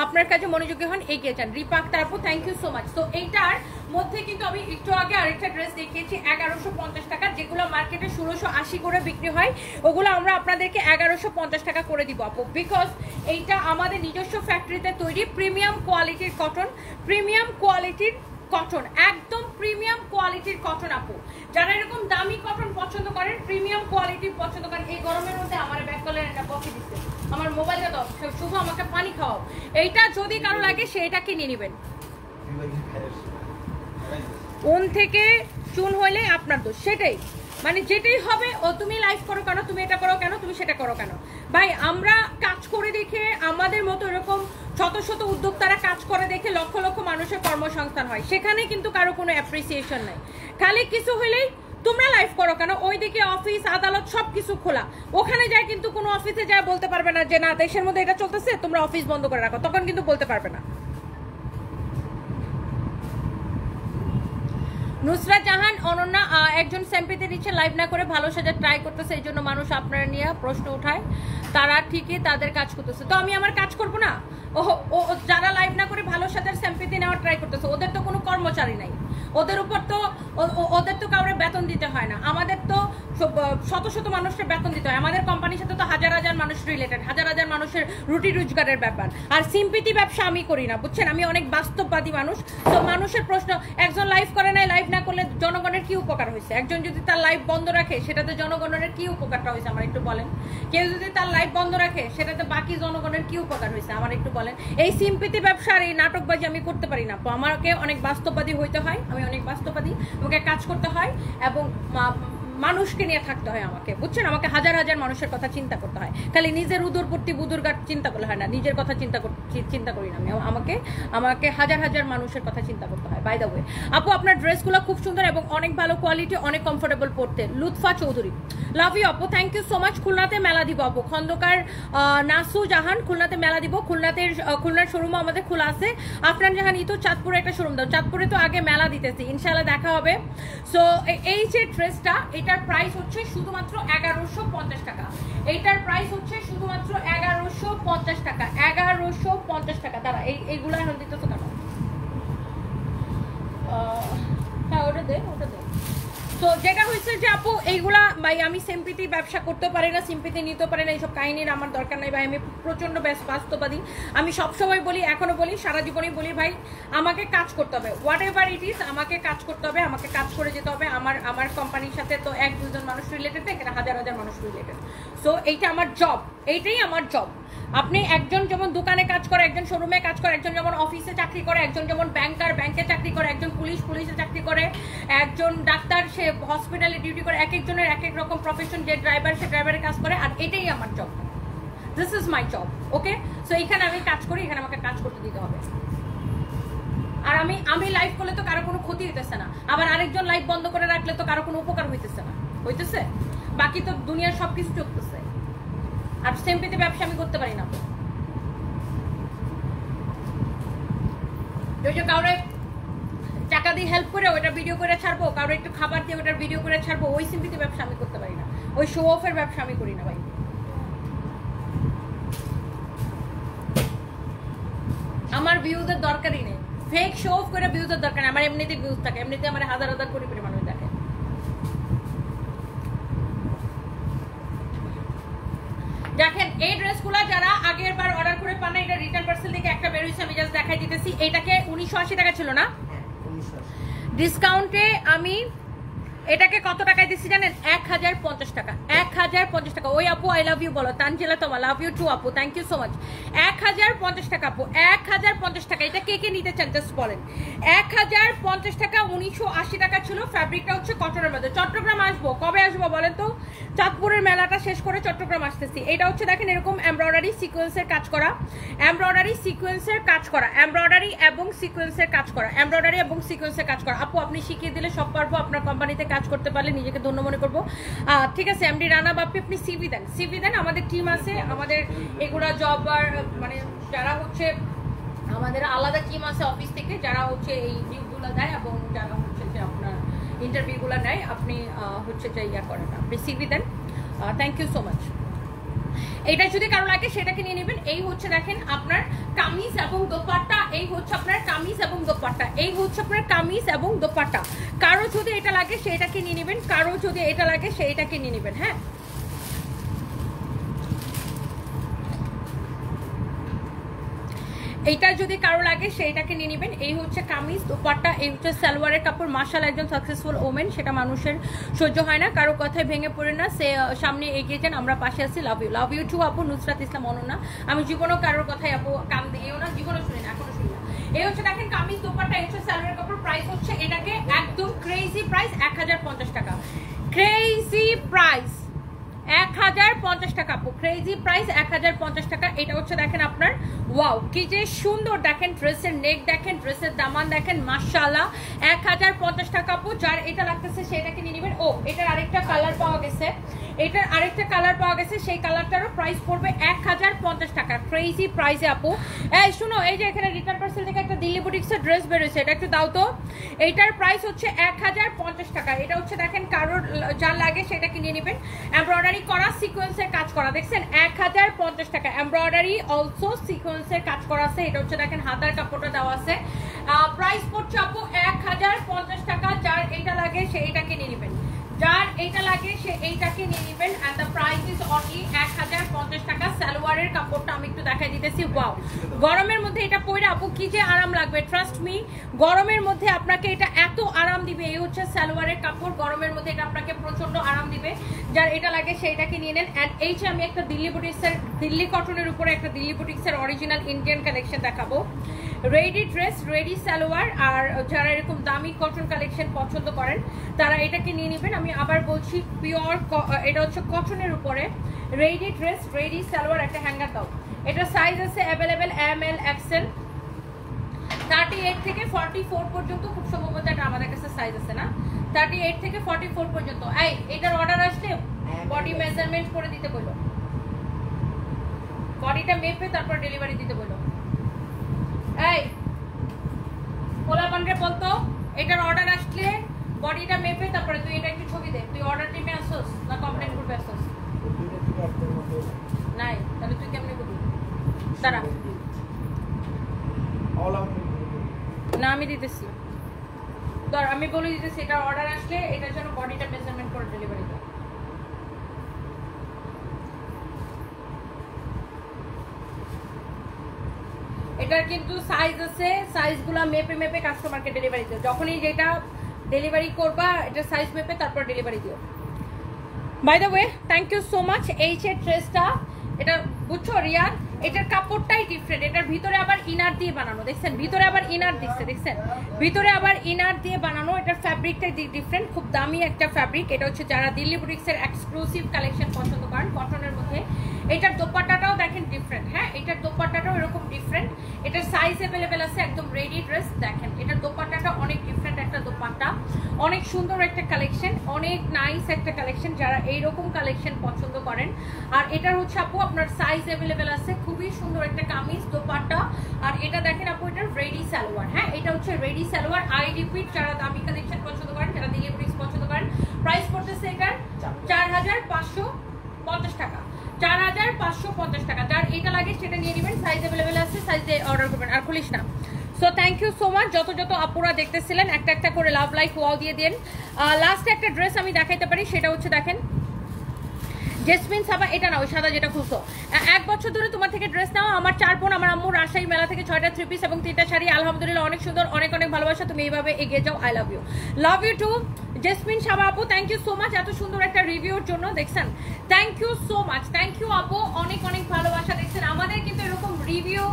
আপনার কাছে মনোযোগী হন, এগিয়ে যান। রিপা আক্তার আপু, থ্যাংক ইউ সো মাচ। তো এইটার মধ্যে কিন্তু আমি একটু আগে আরেকটা ড্রেস দেখিয়েছি 1150 টাকা, যেগুলো মার্কেটে 1680 করে বিক্রি হয়, ওগুলো আমরা আপনাদেরকে 1150 টাকা করে দিব আপু, বিকজ এইটা আমাদের নিজস্ব ফ্যাক্টরিতে তৈরি প্রিমিয়াম কোয়ালিটির কটন, প্রিমিয়াম কোয়ালিটির কটন, একদম প্রিমিয়াম কোয়ালিটির কটন আপু। যারা এরকম দামি কটন পছন্দ করেন, প্রিমিয়াম কোয়ালিটির পছন্দ করেন, এই গরমের মধ্যে আমার ব্যাক কলার একটা কফি দিচ্ছে, আমার মোবাইলটা দাও, শুধু আমাকে পানি খাওয়াও, এইটা যদি কারো লাগে সেটা কিনে নেবেন। ওন থেকে চুন হইলে আপনার দোষ, সেটাই মানে যেটাই হবে, ও তুমি লাইভ করো কেন, তুমি এটা করো কেন, তুমি সেটা করো কেন। ভাই আমরা কাজ করে দেখে, আমাদের মতো এরকম শত শত উদ্যোক্তারা কাজ করে দেখে লক্ষ লক্ষ মানুষের কর্মসংস্থান হয়, সেখানে কিন্তু কারো কোনো অ্যাপ্রিসিয়েশন নাই। খালি কিছু হলেই তোমরা লাইভ করো কেন, ওইদিকে অফিস আদালত সবকিছু খোলা, ওখানে যায় কিন্তু কোনো অফিসে যায় বলতে পারবে না যে না দেশের মধ্যে এটা চলতেছে, তোমরা অফিস বন্ধ করে রাখো, তখন কিন্তু বলতে পারবে না। নুসরাত জাহান অনন্যা, একজন স্যাম্পিতে নিচ্ছে লাইভ না করে ভালো সাজার ট্রাই করতেছে, এই জন্য মানুষ আপনারা নিয়ে প্রশ্ন উঠায়, তারা ঠিকই তাদের কাজ করতেছে, তো আমি আমার কাজ করবো না? ও যারা লাইভ না করে ভালো সাজার স্যাম্পিতে নেওয়ার ট্রাই করতেছে, ওদের তো কোনো কর্মচারী নাই, ওদের উপর তো ওদের তো কাউরে বেতন দিতে হয় না, আমাদের তো শত শত মানুষের বেতন দিতে হয়, আমাদের কোম্পানির সাথে তো হাজার হাজার মানুষ রিলেটেড, হাজার হাজার মানুষের রুটি রোজগারের ব্যাপার। আর সিম্পিতি ব্যবসা আমি করি না, বুঝছেন, আমি অনেক বাস্তববাদী মানুষ। তো মানুষের প্রশ্ন, একজন লাইভ করে নাই, লাইভ না করলে জনগণের কি উপকার হয়েছে? একজন যদি তার লাইভ বন্ধ রাখে সেটাতে জনগণের কি উপকারটা হয়েছে আমার একটু বলেন? কেউ যদি তার লাইভ বন্ধ রাখে সেটাতে বাকি জনগণের কি উপকার হয়েছে আমার একটু বলেন? এই সিম্পিতি ব্যবসা আর এই নাটকবাজি আমি করতে পারি না, আমাকে অনেক বাস্তববাদী হইতে হয়, আমি অনেক বাস্তববাদী, আমাকে কাজ করতে হয় এবং মানুষকে নিয়ে থাকতে হয় আমাকে, বুঝছেন, আমাকে হাজার হাজার মানুষের কথা চিন্তা করতে হয়, খালি নিজের উদরপূর্তি বুদুরঘাট চিন্তা করলে হয় না, নিজের কথা চিন্তা করি না আমি, আমাকে হাজার হাজার মানুষের কথা চিন্তা করতে হয়। বাই দ্য ওয়ে আপু, আপনার ড্রেসগুলো খুব সুন্দর এবং অনেক ভালো কোয়ালিটি, অনেক কমফোর্টেবল পড়তে। লুৎফা চৌধুরী, লাভ ইউ আপু, থ্যাংক ইউ সো মাচ। খুলনাতে মেলা দিব আপু, খন্দকার নাসু জাহান, খুলনাতে মেলা দিব, খুলনার শোরুমও আমাদের খোলা আছে। আফরান জাহান ইতো, চাঁদপুরে একটা শোরুম দাও, চাঁদপুরে তো আগে মেলা দিতেছি, ইনশাল্লাহ দেখা হবে। সো এই যে ড্রেসটা, এটার প্রাইস হচ্ছে শুধুমাত্র 1150 টাকা, এইটার প্রাইস হচ্ছে শুধুমাত্র 1150 টাকা, 1150 টাকা। দাঁড়া, এইগুলো এখন দিতেছো কেন? হ্যাঁ ওটা দে। তো যেটা হয়েছে যে আপু, এইগুলা ভাই আমি সিম্পিতি ব্যবসা করতে পারি না, সিম্পিতি নিতে পারি না, এইসব কাহিনীর আমার দরকার নাই ভাই, আমি প্রচন্ড বাস্তববাদী, আমি সবসময় বলি, এখনো বলি, সারা জীবনই বলি, ভাই আমাকে কাজ করতে হবে, হোয়াট এভার ইট ইজ, আমাকে কাজ করতে হবে, আমাকে কাজ করে যেতে হবে। আমার কোম্পানির সাথে তো 1-2 জন মানুষ রিলেটেড, এখানে হাজার হাজার মানুষ রিলেটেড। সো এইটা আমার জব, এইটাই আমার জব। আপনি একজন যেমন দোকানে কাজ করে, একজন শোরুমে কাজ করে, একজন যেমন অফিসে চাকরি করে, একজন যেমন ব্যাংকে চাকরি করে, একজন পুলিশে চাকরি করে, একজন ডাক্তার সে হসপিটালে ডিউটি করে, এক একজনের এক এক রকম প্রফেশন, যে ড্রাইভার সে ড্রাইভারের কাজ করে, আর এটাই আমার job. This is my job, okay? So এখানে আমি কাজ করি, এখানে আমাকে কাজ করতে দিতে হবে। আর আমি লাইভ করলে তো কারো কোনো ক্ষতি হইতেছে না, আবার আরেকজন লাইভ বন্ধ করে রাখলে তো কারো কোনো উপকার হইতেছে না, হইতেছে? বাকি তো দুনিয়ার সবকিছু চলতেছে, আর সিম্পলিতে ব্যবসা আমি করতে পারি না। ওই যে কাউরে টাকা দিয়ে হেল্প করে ওটা ভিডিও করে ছাড়বো, কাউরে একটু খাবার দিয়ে ওটার ভিডিও করে ছাড়বো, ওই সিম্পলিতে ব্যবসা আমি করতে পারি না, ওই শো অফের ব্যবসা আমি করি না ভাই। আমার ভিউজের দরকারই নেই, ফেক শো অফ করে ভিউজের দরকার নেই, আমার এমনিতে ভিউজ থাকে, এমনিতে আমার হাজার হাজার কোটি কোটি মানুষ দেখে। দেখেন এই ড্রেসগুলো যারা আগের বার অর্ডার করে পান না, এটা রিটার্ন পার্সেল থেকে একটা বের হয়েছে, আমি জাস্ট দেখাই দিতেছি। এটাকে 1980 টাকা ছিল না, ডিসকাউন্টে আমি এটাকে কত টাকায় দিচ্ছি জানেন? 1050 টাকা। 1050 টাকা। ওই আপু আই লাভ ইউ বলো, তানজিলা তোমা লাভ ইউ টু আপু, থ্যাংক ইউ সো মাচ। 1050 টাকা আপু, 1050 টাকা। এটা কে কে নিতে চান জাস্ট বলেন। 1050 টাকা। 1980 টাকা ছিল। ফ্যাব্রিকটা হচ্ছে কটনের মধ্যে। চট্টগ্রাম আসবো, কবে আসবো বলেন তো? চাঁদপুরের মেলাটা শেষ করে চট্টগ্রাম আসতেছি। এটা হচ্ছে দেখেন এরকম এমব্রয়ডারি সিকোয়েন্সের কাজ করা, এমব্রয়ডারি সিকোয়েন্সের কাজ করা, এমব্রয়ডারি এবং সিকোয়েন্সের কাজ করা, এমব্রয়ডারি এবং সিকোয়েন্সের কাজ করা। আপু আপনি শিখিয়ে দিলে সব পারবো, আপনার কোম্পানিতে কাজ করতে পারলে নিজেকে ধন্য মনে করবো। ঠিক আছে এমডি রানা বাপ্পি, আপনি সিভি দেন, সিভি দেন। আমাদের টিম আছে, আমাদের এগুলা জব আর মানে যারা হচ্ছে আমাদের আলাদা টিম আছে অফিস থেকে, যারা হচ্ছে এই লিভগুলো দেয় এবং যারা হচ্ছে যে আপনার ইন্টারভিউগুলো নেয়। আপনি হচ্ছে যে ইয়া করেন, আপনি সিভি দেন। Thank you so much. এটা যদি কারো লাগে সেটাকে নিয়ে নেবেন। এই হচ্ছে দেখেন আপনার কামিজ এবং দোপাট্টা, এই হচ্ছে আপনার কামিজ এবং দোপাট্টা, এই হচ্ছে আপনার কামিজ এবং দোপাট্টা। কারো যদি এটা লাগে সেটাকে নিয়ে নেবেন, কারো যদি এটা লাগে সেইটাকে নিয়ে নেবেন। হ্যাঁ, এইটা যদি কারো লাগে সেইটাকে নিয়ে নেবেন। এই হচ্ছে কামিজ দোপাট্টা, এই হচ্ছে সালোয়ারের কাপড়। মাশাআল্লাহ একজন সাকসেসফুল ওমেন, সেটা মানুষের সহ্য হয় না, কারো কথায় ভেঙে পড়ে না, সে সামনে এগিয়ে যান, আমরা পাশে আছি। লাভ ইউ টু আপু নুসরাত ইসলাম অনন্যা। আমি জীবনও কারোর কথায় আপু কান দিয়েও না, জীবনও শুনি না, এখনো শুনি না। এই হচ্ছে দেখেন কামিজ দোপাট্টা, এই হচ্ছে সালোয়ারের কাপড়। প্রাইস হচ্ছে এটাকে একদম ক্রেজি প্রাইস 1050 টাকা। ক্রেজি প্রাইস 1050 টাকা আপু, ক্রেজি প্রাইস 1050 টাকা। এটা হচ্ছে দেখেন আপনার, ওয়াও কি যে সুন্দর দেখেন, ড্রেসের নেক দেখেন, ড্রেসের দামান দেখেন, মাশাআল্লাহ। 1050 টাকা আপু। যার এটা লাগতেছে সেটাকে নিয়ে নেবেন। ও এটার আরেকটা কালার পাওয়া গেছে, এটার আরেকটা কালার পাওয়া গেছে, সেই কালারটারও প্রাইস পড়বে 1050 টাকা। ক্রেজি প্রাইসে আপু। এই শুনো, এই যে এখানে রিটার্ন পার্সেল থেকে একটা দিল্লি বুটিক্সের ড্রেস বেরোচ্ছে, এটা একটু দাও তো। এইটার প্রাইস হচ্ছে 1050 টাকা। এটা হচ্ছে দেখেন কারোর যার লাগে সেটাকে নিয়ে নেবেন। এমব্রয়ডারি করা, সিকোয়েন্সের কাজ করা, দেখছেন 1050 টাকা। এমব্রয়ডারি অলসো সিকোয়েন্সের কাজ করা আছে। এটা হচ্ছে দেখেন হাতার কাপড়টা দেওয়া আছে। প্রাইস পড়ছে আপু 1050 টাকা। যার এইটা লাগে সে এইটাকে নিয়ে নেবেন, যার এইটা লাগে সে এইটাকে নিয়ে নেবেন। And the price is only 1050 taka. সালোয়ারের কাপড়টা আমি একটু দেখাই দিতেছি। ওয়াও, গরমের মধ্যে এটা পরে আপু কি যে আরাম লাগবে, ট্রাস্ট মি। গরমের মধ্যে আপনাকে এটা এত আরাম দিবে। এই হচ্ছে সালোয়ারের কাপড়, গরমের মধ্যে এটা আপনাকে প্রচন্ড আরাম দিবে। যার এটা লাগে সেইটাকে নিয়ে নেন। এন্ড এই যে আমি একটা দিল্লি বুটিক্সের, দিল্লি কটনের উপরে একটা দিল্লি বুটিক্সের অরিজিনাল ইন্ডিয়ান কালেকশন দেখাবো। রেডি ড্রেস, রেডি সালোয়ার, আর যারা এরকম দামি কটন কালেকশন পছন্দ করেন তারা এটাকে নিয়ে নেবেন। আমি আবার বলছি পিওর, এটা হচ্ছে কটনের উপরে রেডি ড্রেস, রেডি সালোয়ার। একটা হ্যাঙ্গার দাও। এটা সাইজ আছে অ্যাভেলেবেল ML XL 38 থেকে 44 পর্যন্ত। খুব সম্ভবত এটা আমাদের কাছে সাইজ আছে না, 38 থেকে 44 পর্যন্ত। এই এটার অর্ডার আসলে বডি মেজারমেন্ট করে দিতে বলো, বডিটা মেপে তারপর ডেলিভারি দিতে বলো। এই পোলা পান্ডে বলতো এটার অর্ডার আসলে বডিটা মেপে তারপরে তুই এটা একটু ছবি দে। তুই অর্ডার টিমে আসোস না কমপ্লেন করবে আসোস? নাই, তাহলে তুই কেমনে করবি? দাঁড়া না, আমি দিতেছি, ধর আমি বলে দিতেছি এটার অর্ডার আসলে এটার জন্য বডিটা মেজারমেন্ট করে ডেলিভারি দাও। এটার কিন্তু সাইজ আছে, সাইজগুলো মেপে মেপে কাস্টমারকে ডেলিভারি দিও। যখনই যেটা ডেলিভারি করবা এটা সাইজ মেপে তারপর ডেলিভারি দিও। By the way thank you so much. এই যে ড্রেসটা, এটা বুঝছো রিয়া, এটার কাপড়টাই ডিফারেন্ট। এটার ভিতরে আবার ইনার দিয়ে বানানো, দেখছেন ভিতরে আবার ইনার দিচ্ছে, দেখছেন ভিতরে আবার ইনার দিয়ে বানানো। এটার ফ্যাব্রিকটাই ডিফারেন্ট, খুব দামি একটা ফ্যাব্রিক। এটা হচ্ছে যারা দিল্লি বুটিক্সের এক্সক্লুসিভ কালেকশন পছন্দ করেন কটনের মধ্যে, এটার দোপাট্টাটাও দেখেন ডিফারেন্ট, হ্যাঁ এটার দোপাট্টাটাও এরকম ডিফারেন্ট, এটার সাইজ অ্যাভেলেবেল আছে, একদম রেডি ড্রেস। দেখেন এটার দোপাট্টাটা অনেক ডিফারেন্ট একটা দোপাট্টা, অনেক সুন্দর একটা কালেকশন, অনেক নাইস একটা কালেকশন, যারা এইরকম কালেকশন পছন্দ করেন। আর এটার হচ্ছে আপু আপনার সাইজ অ্যাভেলেবেল আছে, খুবই সুন্দর একটা কামিজ দোপাট্টা। আর এটা দেখেন আপু এটার রেডি সালোয়ার, হ্যাঁ এটা হচ্ছে রেডি সালোয়ার। আই রিপিট, যারা দামি কালেকশন পছন্দ করেন, যারা দিঘি বুটিক্স পছন্দ করেন, প্রাইস পড়তেছে এটার 4550 টাকা, 4550 টাকা। যার এটা লাগে সেটা নিয়ে নেবেন, সাইজ অ্যাভেলেবেল আছে, সাইজে অর্ডার করবেন। আর খুলিস না। So thank you so much. যত যত আপুরা দেখতেছিলেন একটা একটা করে লাভ লাইক ওয়াও দিয়ে দেন। লাস্টে একটা ড্রেস আমি দেখাইতে পারি, সেটা হচ্ছে দেখেন জেসমিন সাবা, এটা না ওই সাদা যেটা খুলছো, 1 বছর ধরে তোমার থেকে ড্রেস নাও। আমার 4 বোন, আমার আম্মু রাজশাহী মেলা থেকে 6টা 3 পিস এবং 3টা শাড়ি, আলহামদুলিল্লাহ অনেক সুন্দর, অনেক অনেক ভালোবাসা। তুমি এইভাবে এগিয়ে যাও। I love you too Jesmin Saba আপু, থ্যাংক ইউ সো মাচ এত সুন্দর একটা রিভিউর জন্য। দেখছেন, thank you so much, thank you আপু, অনেক অনেক ভালোবাসা। দেখছেন আমাদের কিন্তু এরকম রিভিউ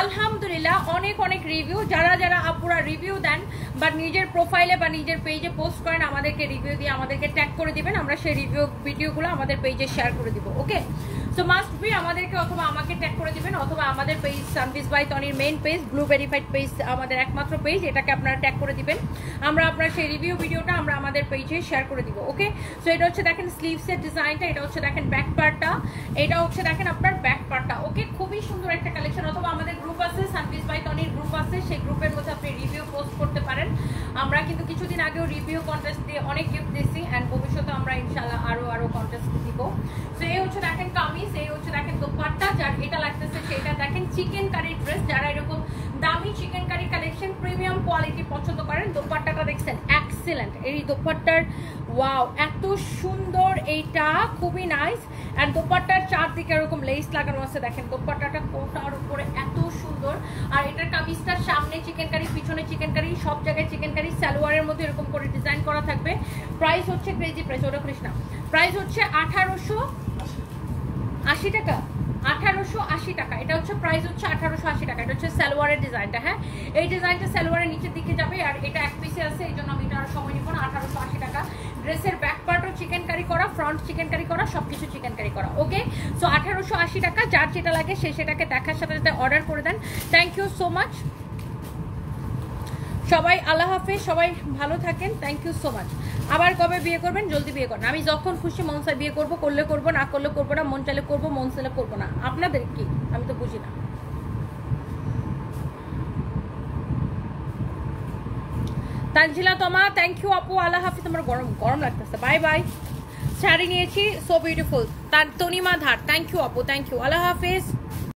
আলহামদুলিল্লাহ অনেক অনেক রিভিউ, যারা যারা আপুরা রিভিউ দেন বা নিজের প্রোফাইলে বা নিজের পেজে পোস্ট করেন, আমাদেরকে রিভিউ দিয়ে আমাদেরকে ট্যাগ করে দিবেন, আমরা সেই রিভিউ ভিডিওগুলো আমাদের পেজে শেয়ার করে দিব। ওকে, সো মাস্ট বি আমাদেরকে অথবা আমাকে ট্যাগ করে দিবেন, অথবা আমাদের পেজ সানভিস বাই তনির main page, blue verified page আমাদের একমাত্র পেজ, এটাকে আপনারা ট্যাগ করে দিবেন, আমরা আপনার সেই রিভিউ ভিডিওটা আমরা আমাদের পেজে শেয়ার করে দিব। ওকে, সো এটা হচ্ছে দেখেন স্লিভসের ডিজাইনটা, এটা হচ্ছে দেখেন ব্যাক পার্টটা, এটা হচ্ছে দেখেন আপনার ব্যাক পার্টটা। ওকে, খুবই সুন্দর একটা কালেকশন। অথবা আমাদের গ্রুপ আছে, সানভিস বাই তনির গ্রুপ আছে, সেই গ্রুপের মধ্যে আপনি রিভিউ পোস্ট করতে পারেন। আমরা কিন্তু কিছুদিন আগেও রিভিউ কন্টেস্ট দিয়ে অনেক গিফট দিয়েছি, অ্যান্ড ভবিষ্যতে আমরা ইনশাল্লাহ আরো কন্টেস্ট দিব। সো এই হচ্ছে দেখেন কামিজ, এই হচ্ছে দেখেন দোপাট্টা, যার এটা লাগতেছে সেটা দেখেন চিকেন কারি ড্রেস, যারা এরকম দামি chikankari collection premium quality পছন্দ করেন। দোপাট্টাটা দেখছেন এক্সেলেন্ট, এই দোপাট্টার ওয়াও এত সুন্দর, এইটা খুবই নাইস। অ্যান্ড দোপাট্টার চারদিকে এরকম লেস লাগানো আছে, দেখেন দোপাট্টাটা কোটার উপরে এত সুন্দর। আর এটার কামিজটার সামনে চিকেন কারি, পিছনে চিকেন কারি, সব জায়গায় চিকেন কারি, সালোয়ারের মধ্যে এরকম করে ডিজাইন করা থাকবে। প্রাইস হচ্ছে ক্রেজি প্রাইস, ওটা করিস না, প্রাইস হচ্ছে 1880 টাকা, 1880 টাকা। এটা হচ্ছে প্রাইস হচ্ছে 1880 টাকা। এটা হচ্ছে সালোয়ারের ডিজাইনটা, হ্যাঁ এই ডিজাইনটা সালোয়ারের নিচের দিকে যাবে, আর এটা এক পিসে আছে, এই জন্য আমি এটা আর সময় নিব না। 1880 টাকা। ড্রেসের ব্যাক পার্টও চিকেন কারি করা, ফ্রন্ট চিকেন কারি করা, সবকিছু চিকেন কারি করা। ওকে, সো 1880 টাকা। যার যেটা লাগে সে সেটাকে দেখার সাথে সাথে অর্ডার করে দেন। থ্যাংক ইউ সো মাচ সবাই, আল্লাহ হাফেজ, সবাই ভালো থাকেন, থ্যাংক ইউ সো মাচ। আবার কবে বিয়ে করবেন? জলদি বিয়ে করেন, আমি যখন খুশি মন চাই বিয়ে করবো, করলে করবো, না করলে করবো না, মন চাইলে করবো, মন চাইলে করবো না। আপনাদের কি, আমি তো বুঝি না। তানজিলা তোমা, থ্যাংক ইউ আপু, আল্লাহ হাফিজ। তোমার গরম গরম লাগতেছে, বাই বাই। শাড়ি নিয়েছি, সো বিউটিফুল। তার তনিমা ধার, থ্যাংক ইউ আপু, থ্যাংক ইউ, আল্লাহ হাফিজ।